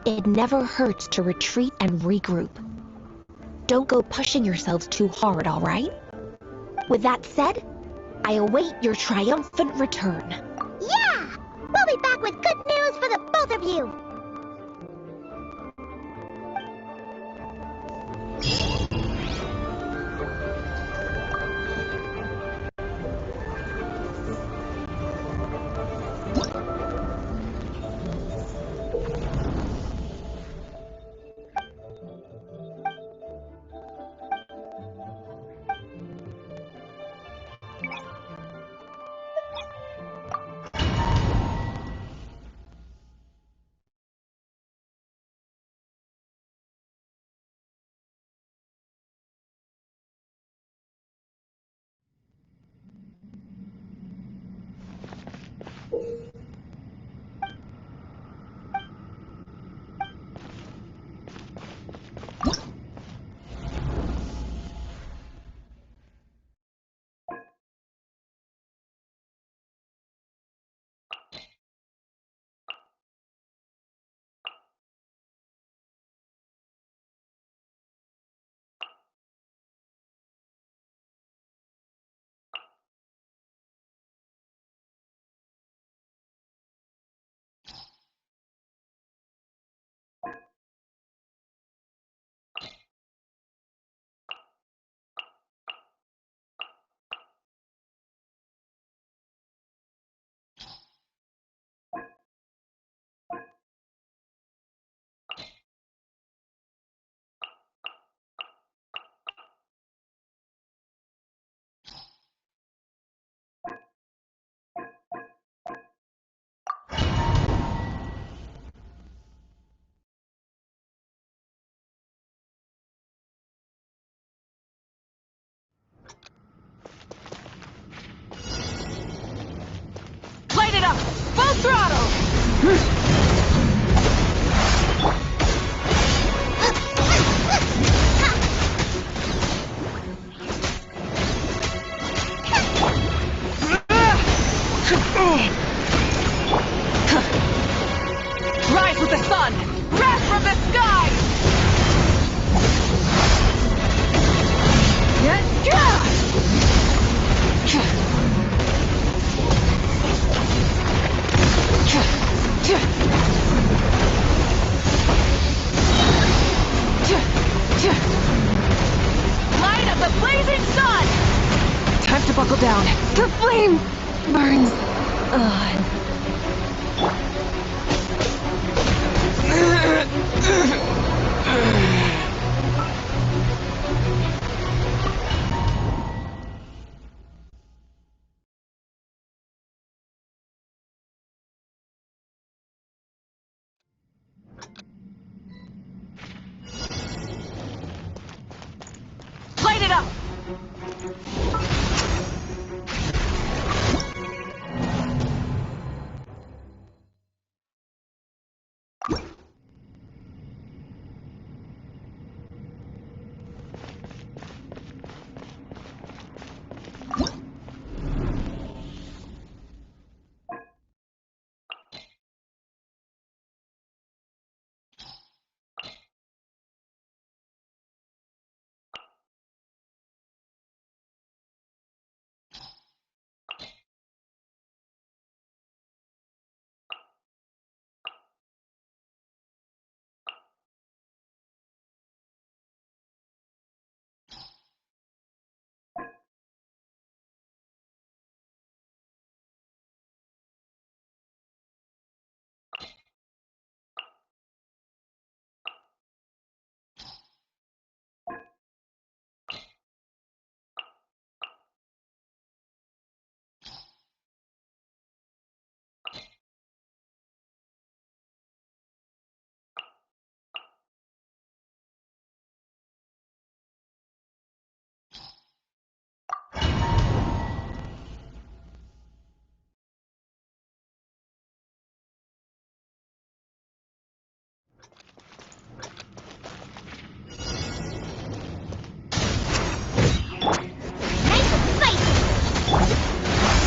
it never hurts to retreat and regroup. Don't go pushing yourselves too hard, all right? With that said, I await your triumphant return. Yeah! We'll be back with good news for the both of you! Light it up! Full throttle! Rise with the sun! Crash from the sky! Light of the blazing sun! Time to buckle down. The flame burns. Light it up!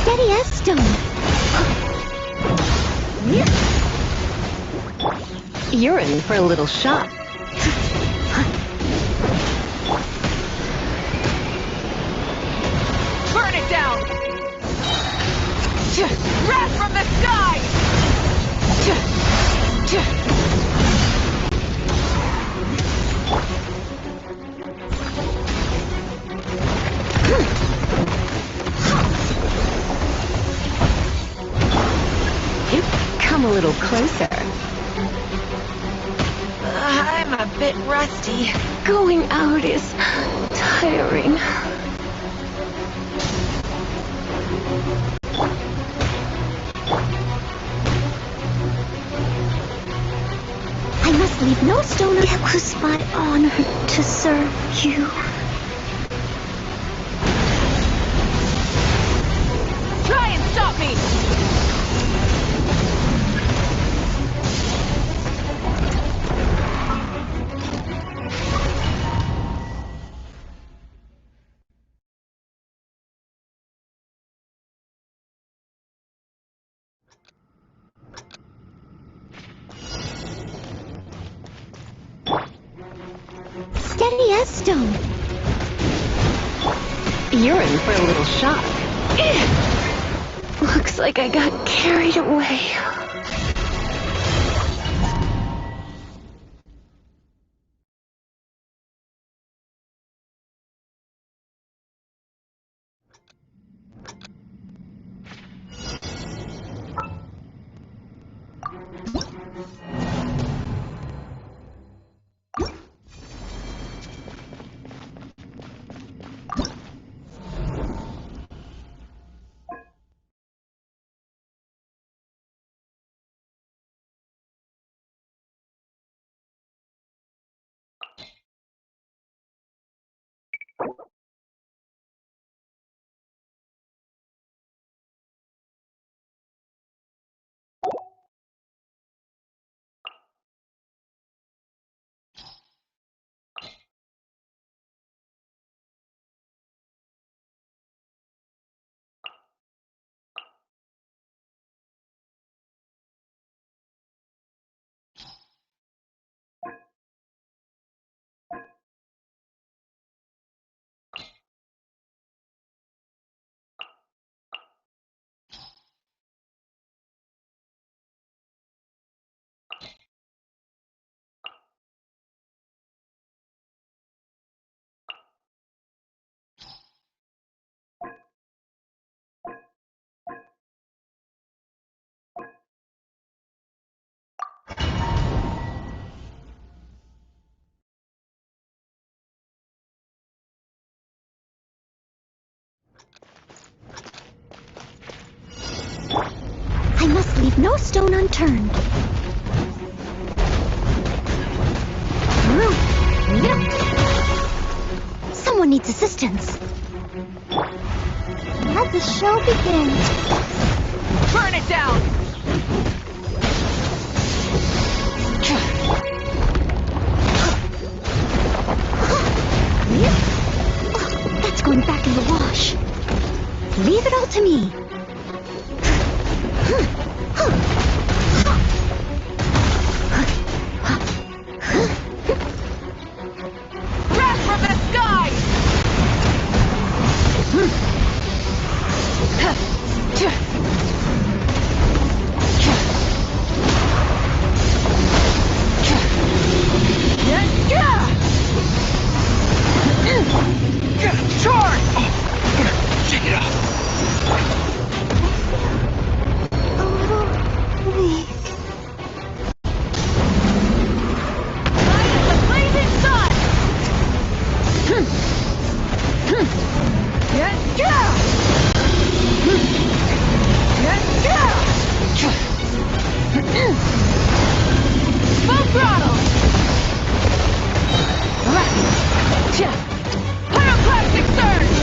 Steady as stone. You're in for a little shock. Burn it down! Wrath from the sky! Come a little closer. I'm a bit rusty. Going out is tiring. I must leave no stone. It was my honor to serve you. Try and stop me! Steady as stone. You're in for a little shock. Looks like I got carried away. I must leave no stone unturned. Reup, Yep. Someone needs assistance. Let the show begin. Burn it down! That's going back in the wash. Leave it all to me. Wrath from the sky! Charge! Check it out. A little weak. Light as the blazing sun! Full throttle! Pyroclastic surge!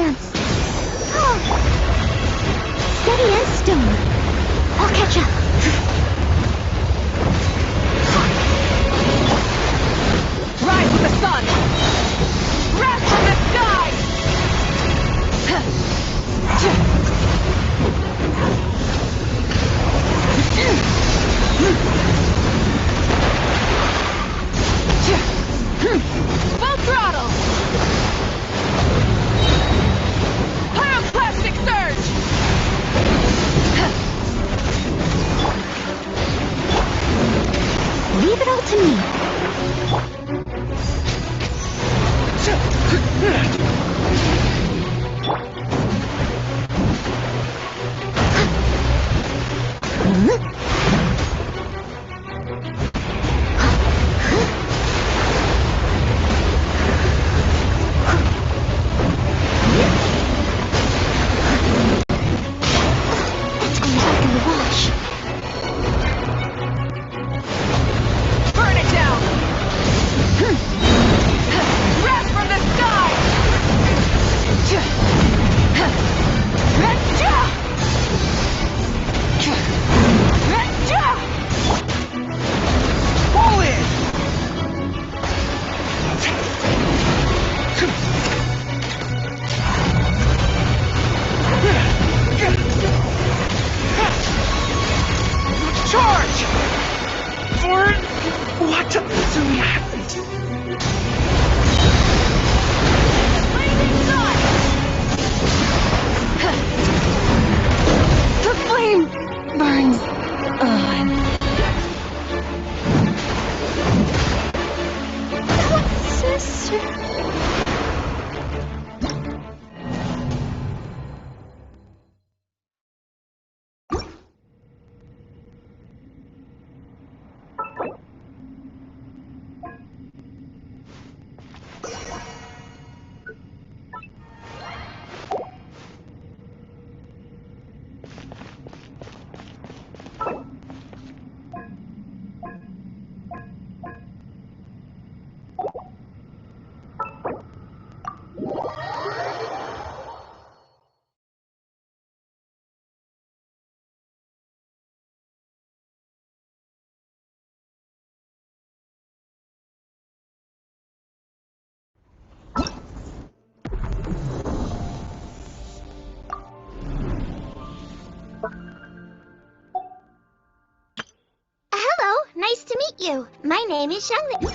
chance. Steady as stone. I'll catch up. Rise with the sun! Rise from the sky! Full throttle! Pyroclastic surge! Leave it all to me. Burn it down! Wrath from the sky! Pull in! Charge! For what to react? Blazing sun! The flame burns on. Sister. Hello, nice to meet you. My name is Shangli.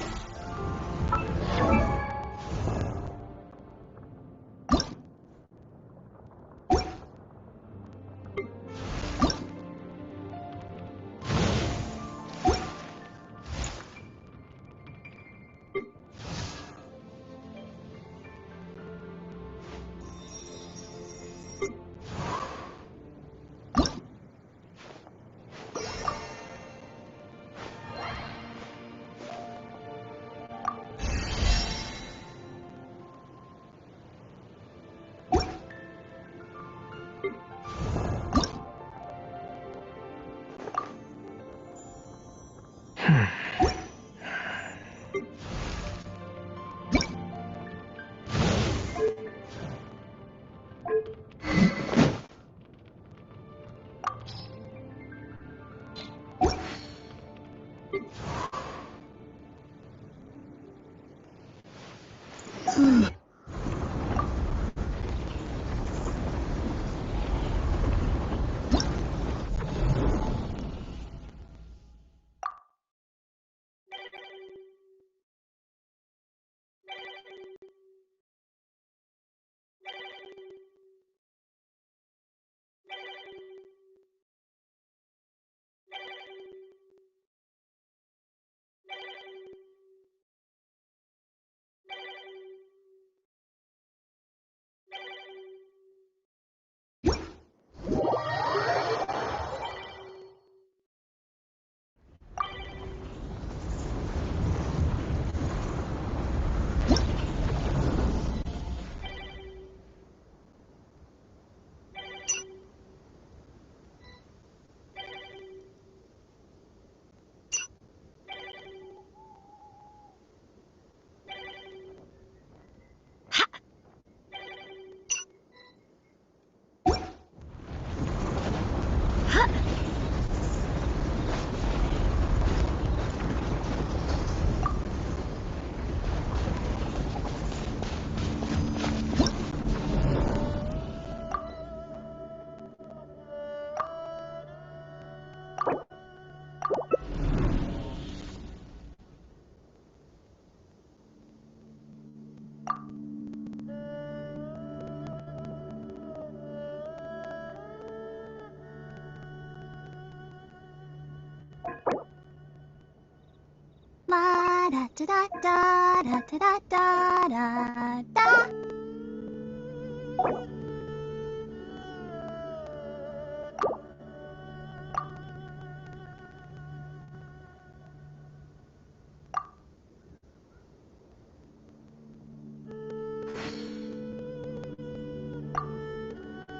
da da da da da da da da.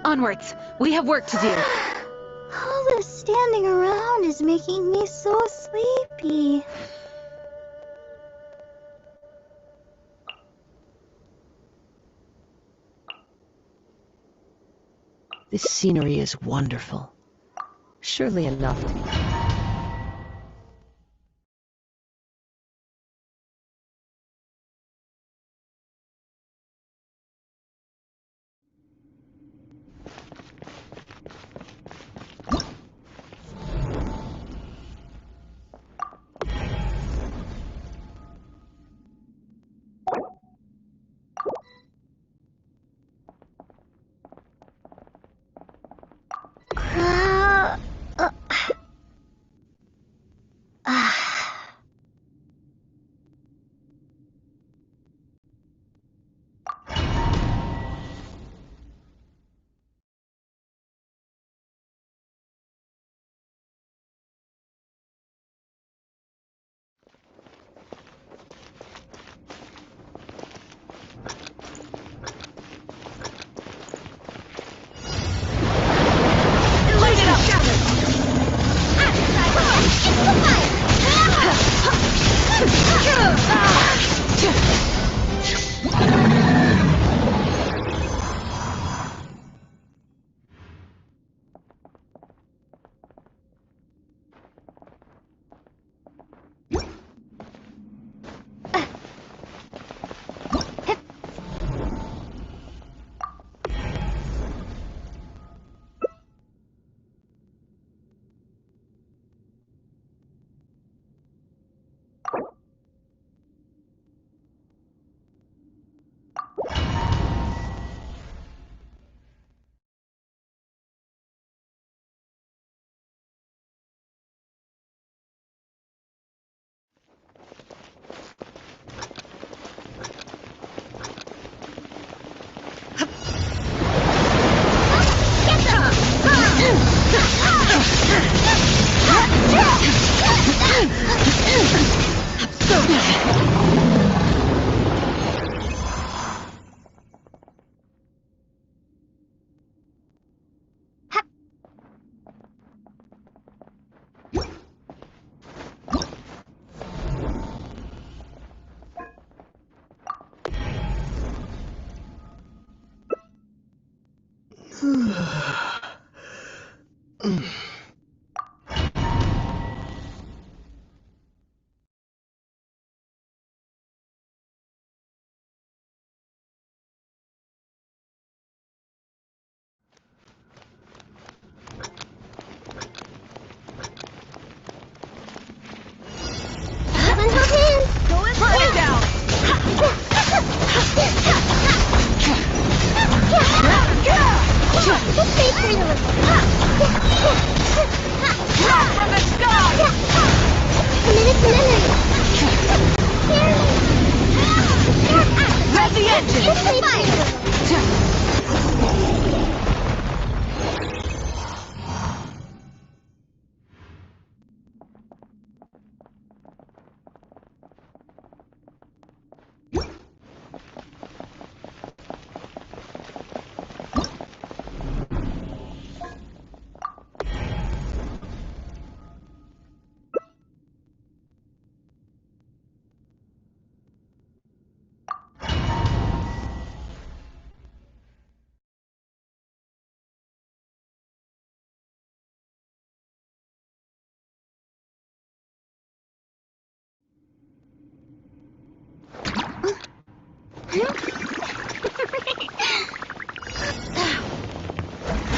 Onwards! We have work to do. All this standing around is making me so sleepy. This scenery is wonderful. Surely enough to be...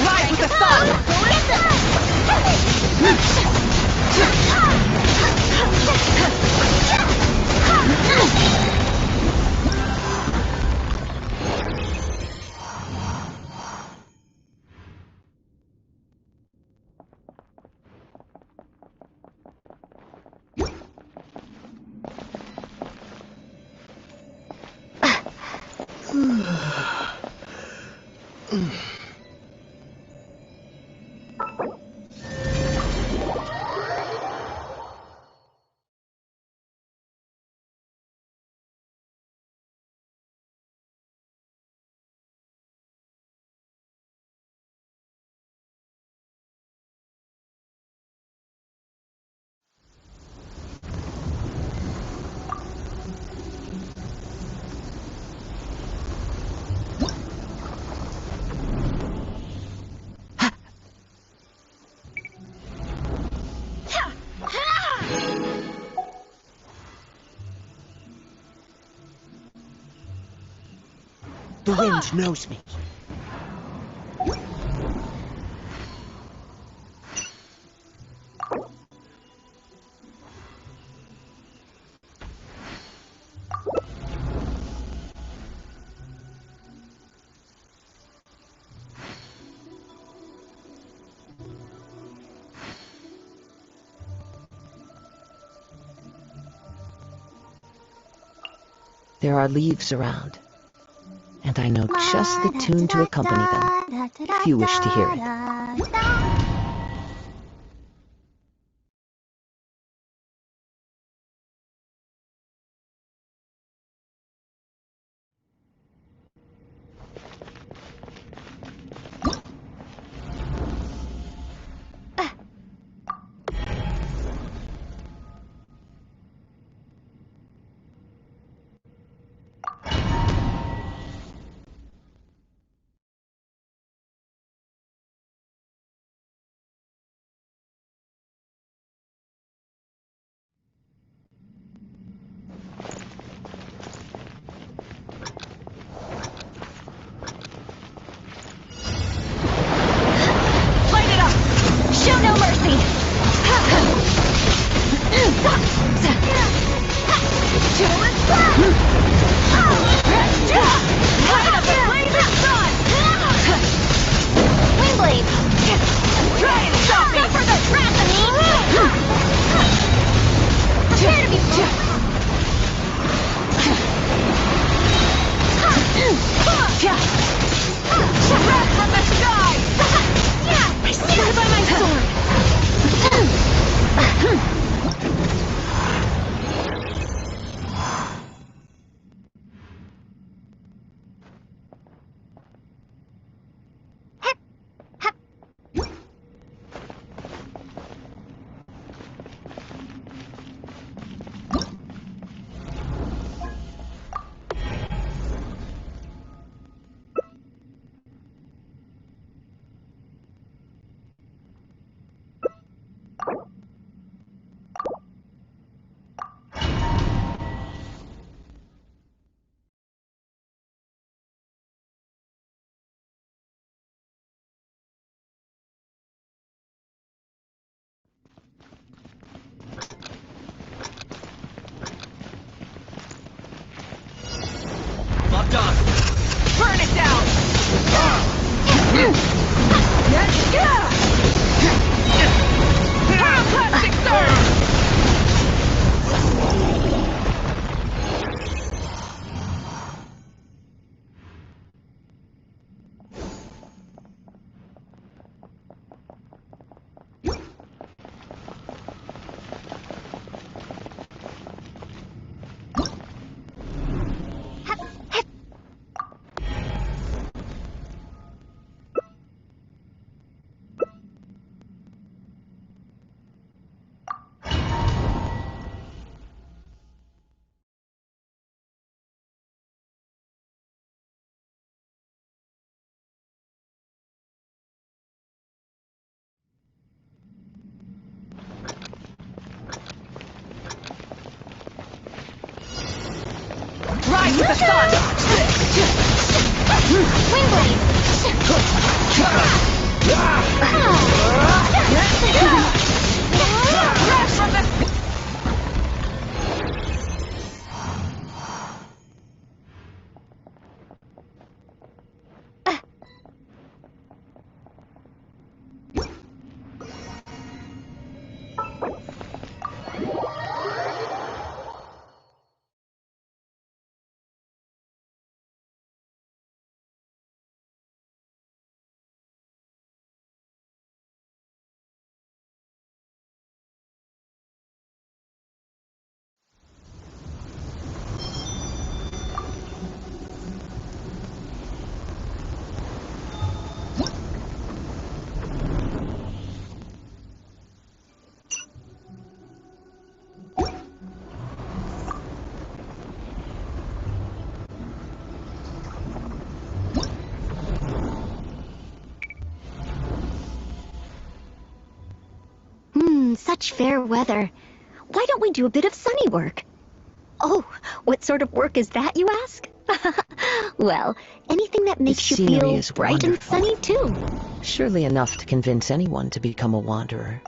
Ride with the sun! The wind knows me. There are leaves around, and I know just the tune to accompany them, if you wish to hear it. Show no mercy! Light up the blazing sun! Windblade! Try and stop me! For the wrath of me! Prepare to be wrath from the sky! I swear by my sword! Locked on. Burn it down! Pyroclastic surge! Rise with the sun! Windblade! From the such fair weather. Why don't we do a bit of sunny work? Oh, what sort of work is that, you ask? Well, anything that makes you feel bright and sunny, too. Surely enough to convince anyone to become a wanderer.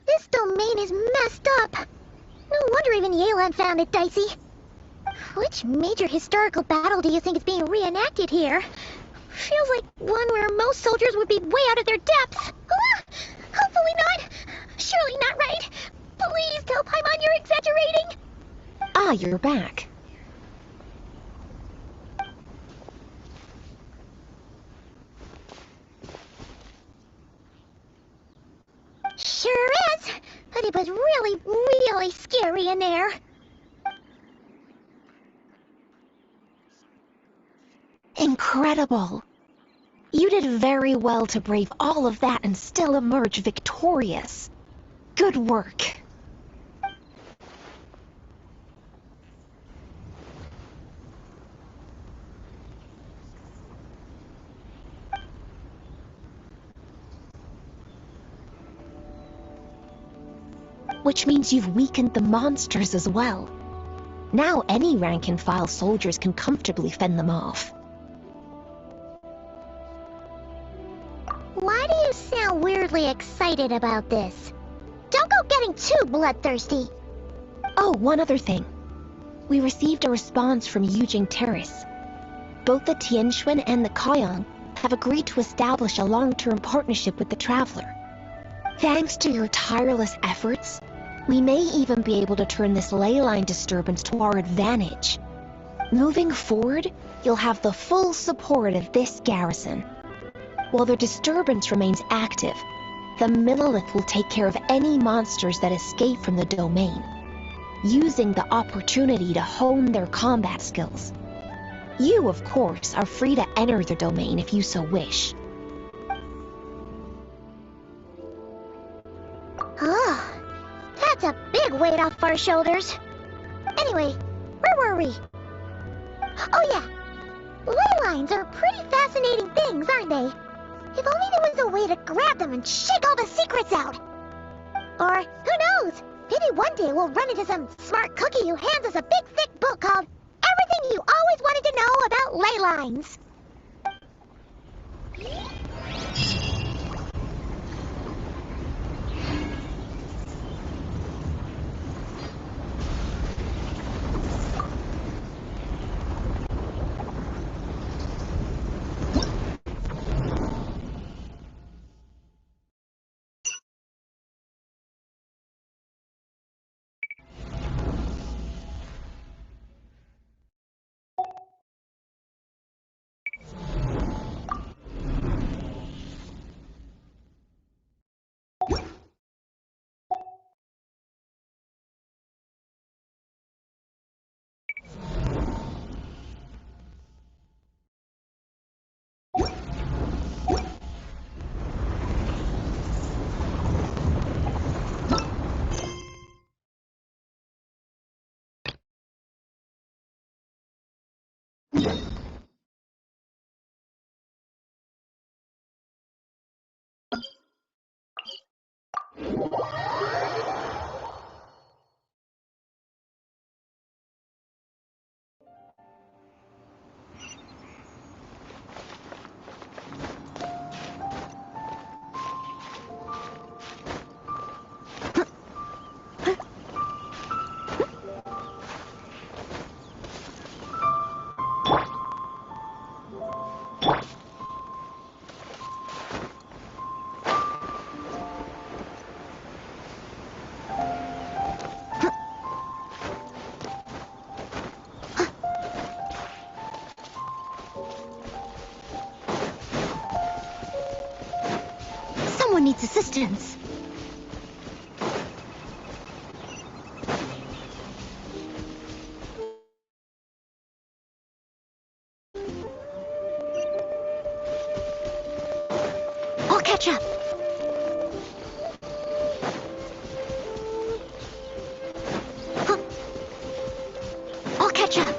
This domain is messed up. No wonder even Yelan found it dicey. Which major historical battle do you think is being reenacted here? Feels like one where most soldiers would be way out of their depths. Ah, hopefully not. Surely not right. Please tell Paimon you're exaggerating. Ah, you're back. Sure is. But it was really, really scary in there. Incredible. You did very well to brave all of that and still emerge victorious. Good work. Which means you've weakened the monsters as well. Now any rank-and-file soldiers can comfortably fend them off. Why do you sound weirdly excited about this? Don't go getting too bloodthirsty. Oh, one other thing. We received a response from Yujing Terrace. Both the Tianxuan and the Kaiyang have agreed to establish a long-term partnership with the Traveler. Thanks to your tireless efforts, we may even be able to turn this ley line disturbance to our advantage. Moving forward, you'll have the full support of this garrison. While the disturbance remains active, the Millelith will take care of any monsters that escape from the domain, using the opportunity to hone their combat skills. You, of course, are free to enter the domain if you so wish. Oh, that's a big weight off our shoulders. Anyway, where were we? Oh yeah, ley lines are pretty fascinating things, aren't they? If only there was a way to grab them and shake all the secrets out. Or, who knows, maybe one day we'll run into some smart cookie who hands us a big thick book called Everything You Always Wanted to Know About Ley Lines. Someone needs assistance. I'll catch up. Huh. I'll catch up.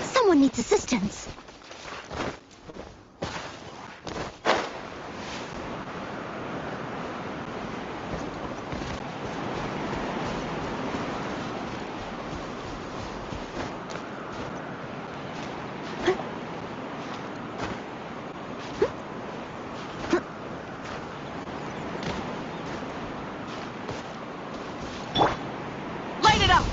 Someone needs assistance. Light it up!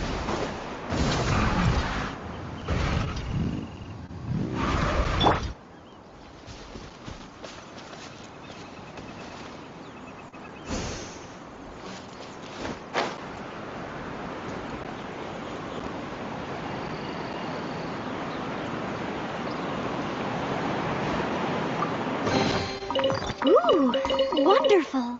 Ooh, wonderful.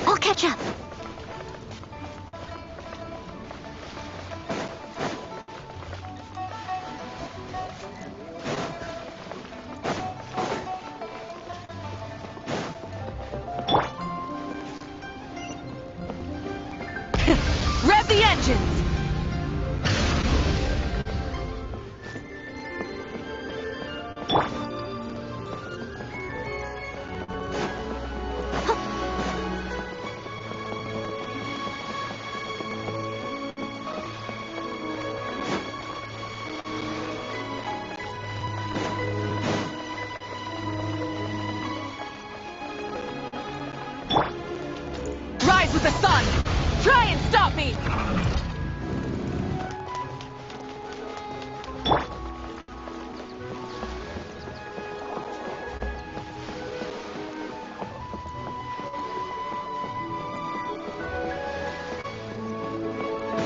I'll catch up. Rev the engines! Rise with the sun! Try and stop me!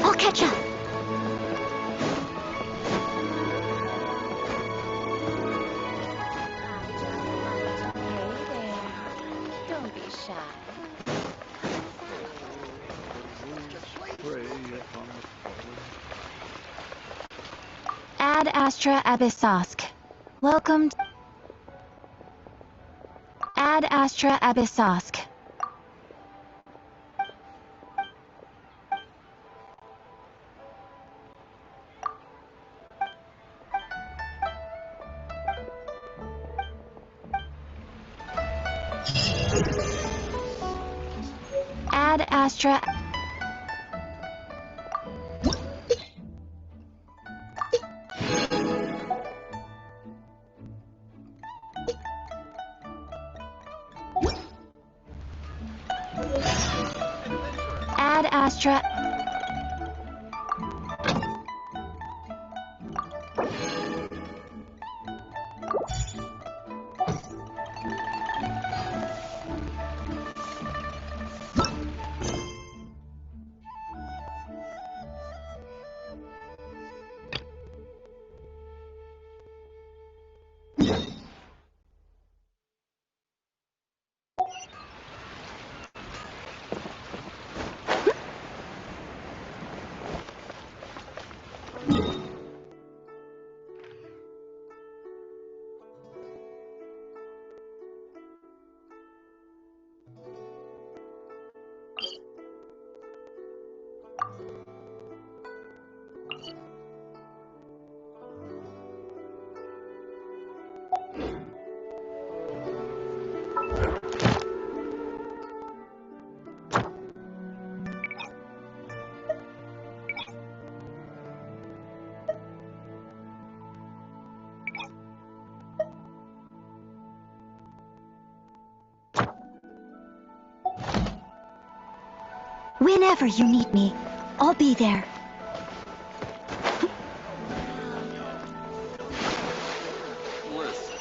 I'll catch up. Don't be shy. Ad Astra Abyssosk. Welcome to Ad Astra Abyssosk. Ad Astra. Ad Astra. Whenever you need me, I'll be there. Listen,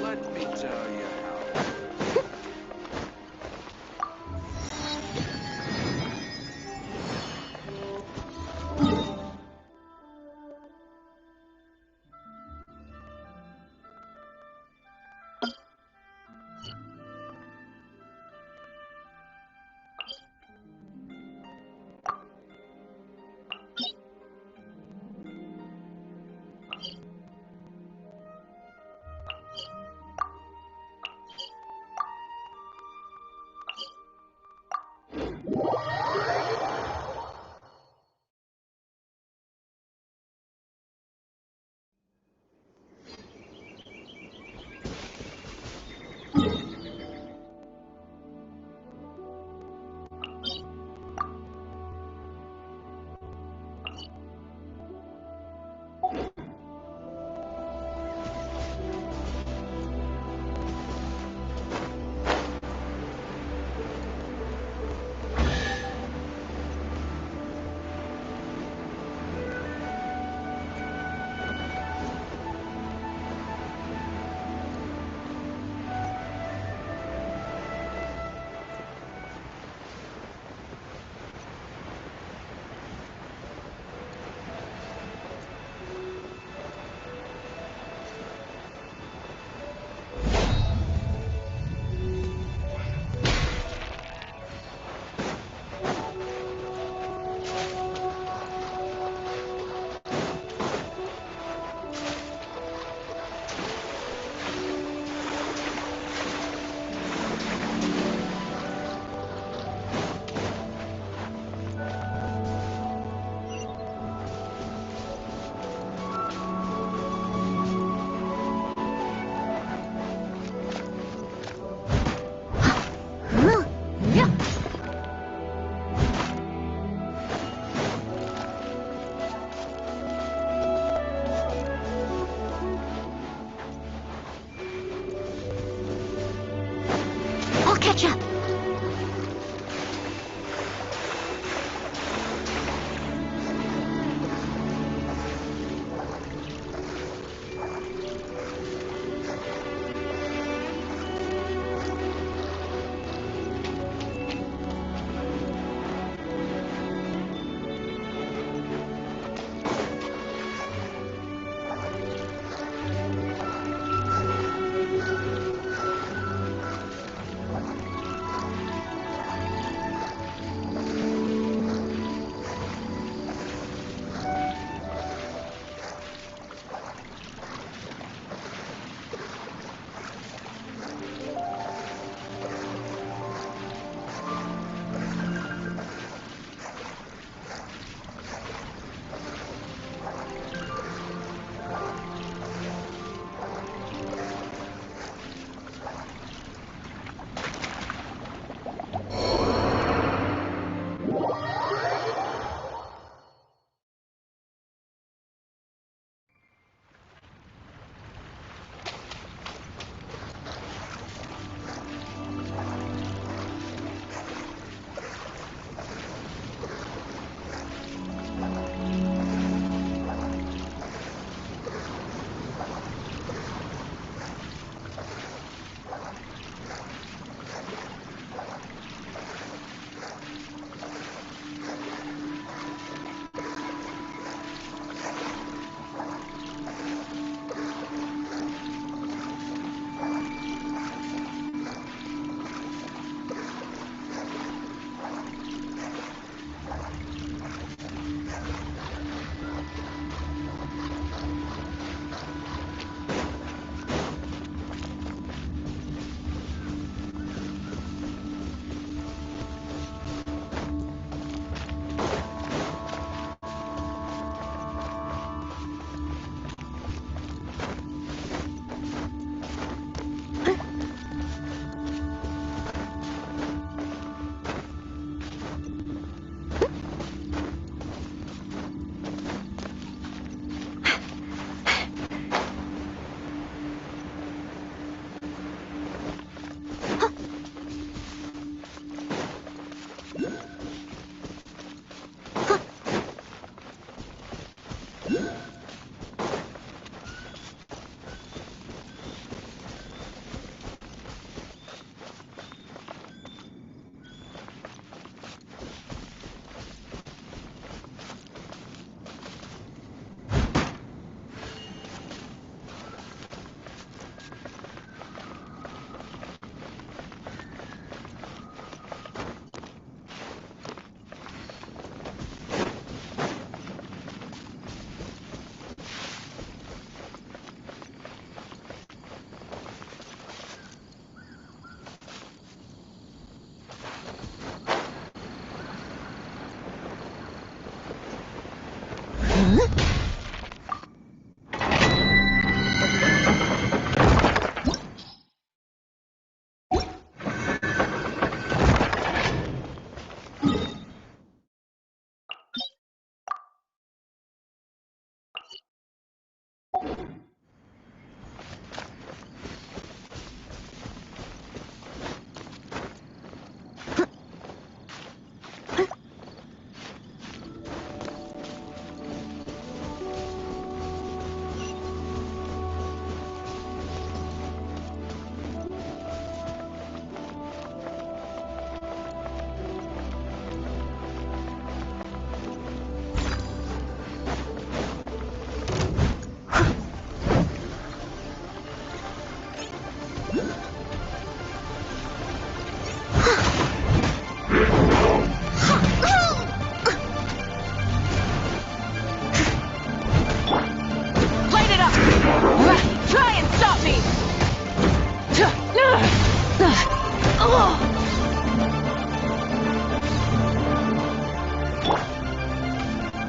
let me tell you how.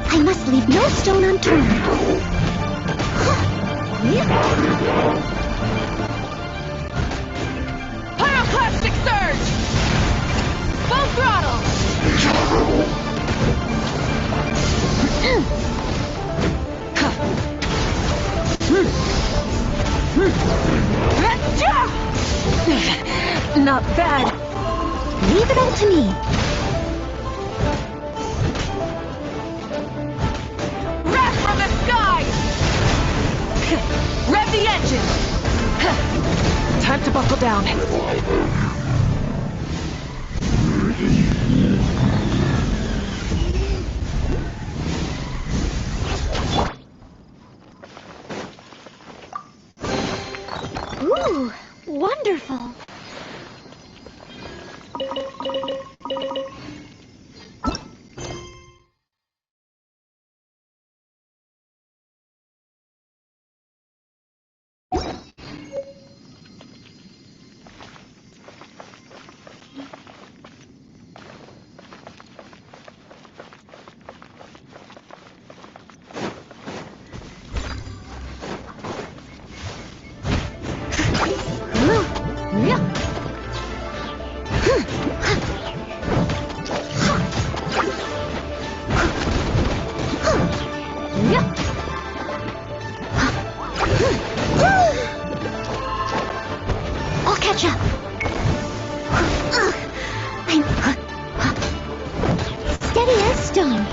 I must leave no stone unturned. Pyroclastic surge! Full throttle! Not bad. Leave it all to me. Wrath from the sky! Rev the engine! Time to buckle down. Ooh, wonderful. I'll catch up. I'm steady as stone.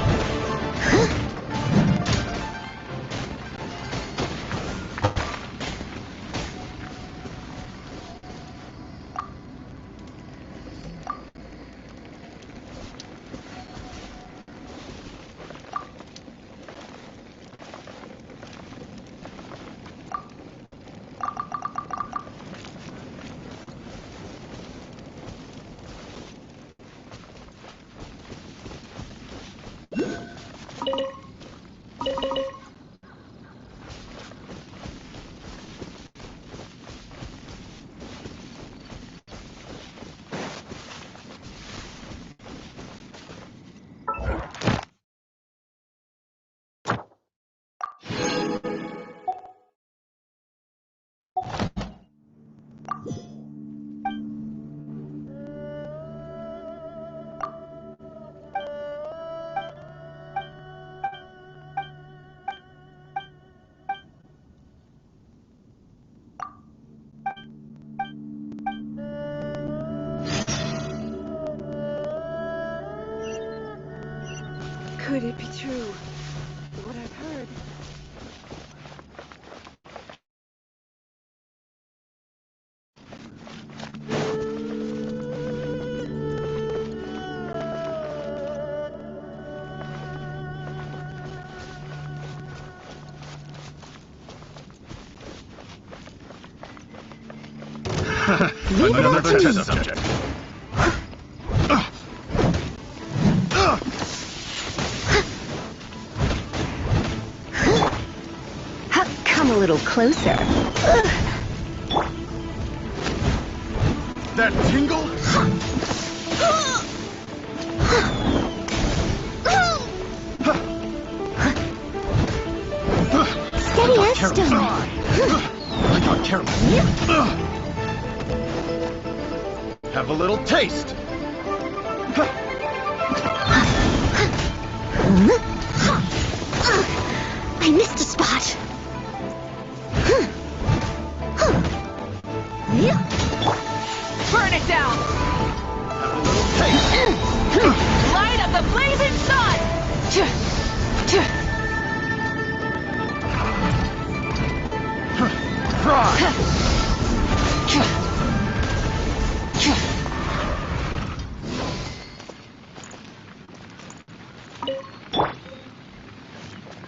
Could it be true? What I've heard. Another test subject. Come a little closer. That tingle? stone. I got careful. Have a little taste. I missed a spot. Burn it down! Have a little taste. Light of the blazing sun!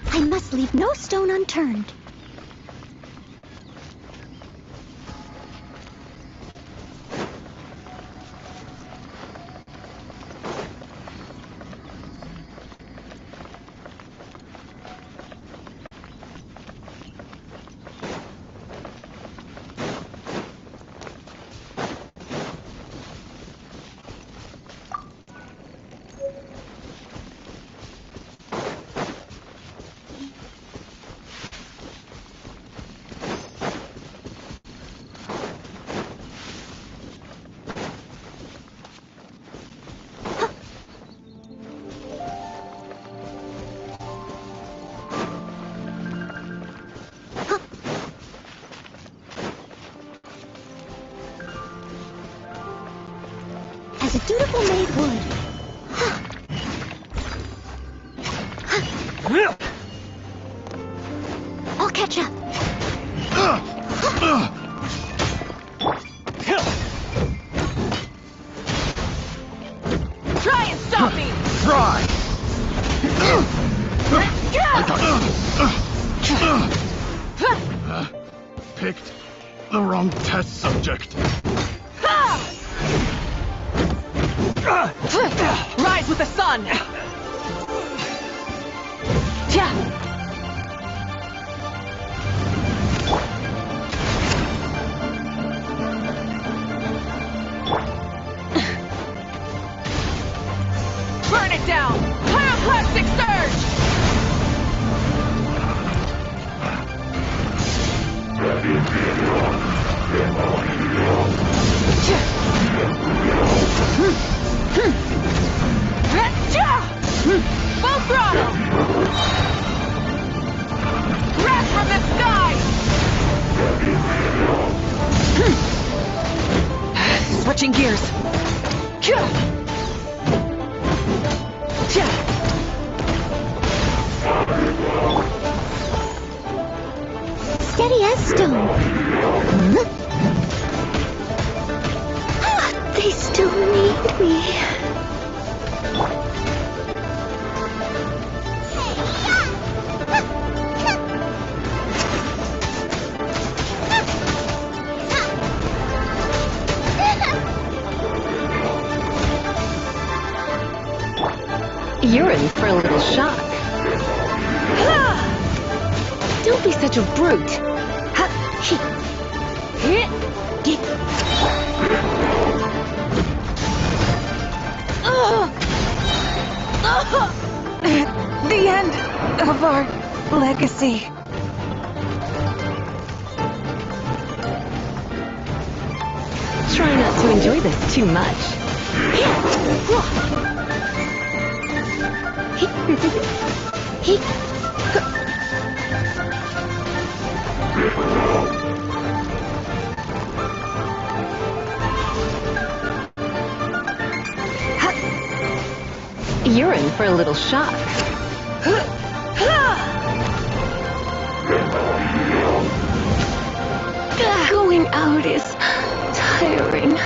I must leave no stone unturned. As a dutiful maid would. I'll catch up. Try and stop me! Try! Picked the wrong test subject. Rise with the sun! Burn it down! Pyroclastic surge! Full throttle! Crash from the sky! Switching gears. Steady as stone. They still need me. You're in for a little shock. Don't be such a brute. The end of our legacy. Try not to enjoy this too much. You're in for a little shock. Going out is tiring.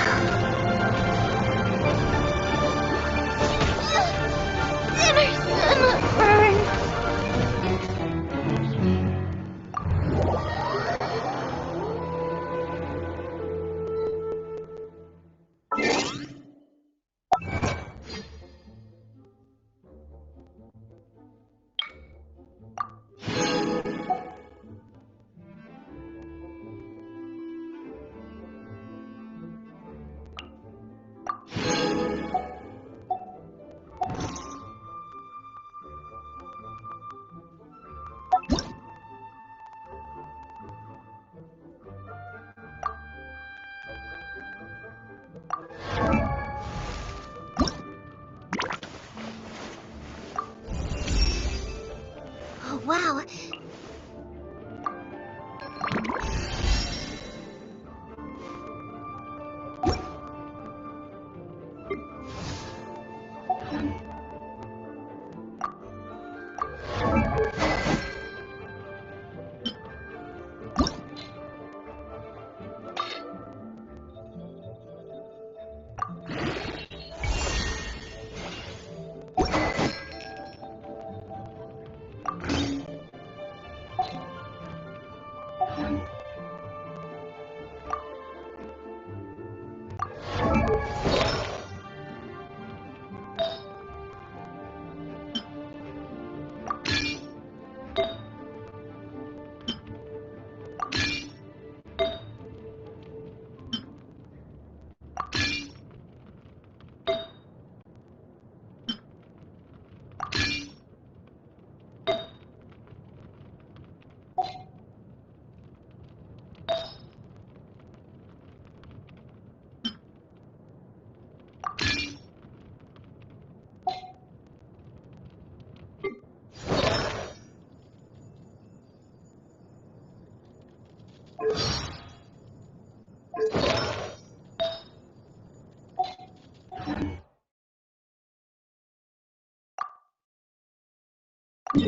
Is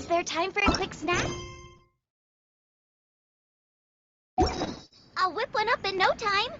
there time for a quick snack? I'll whip one up in no time.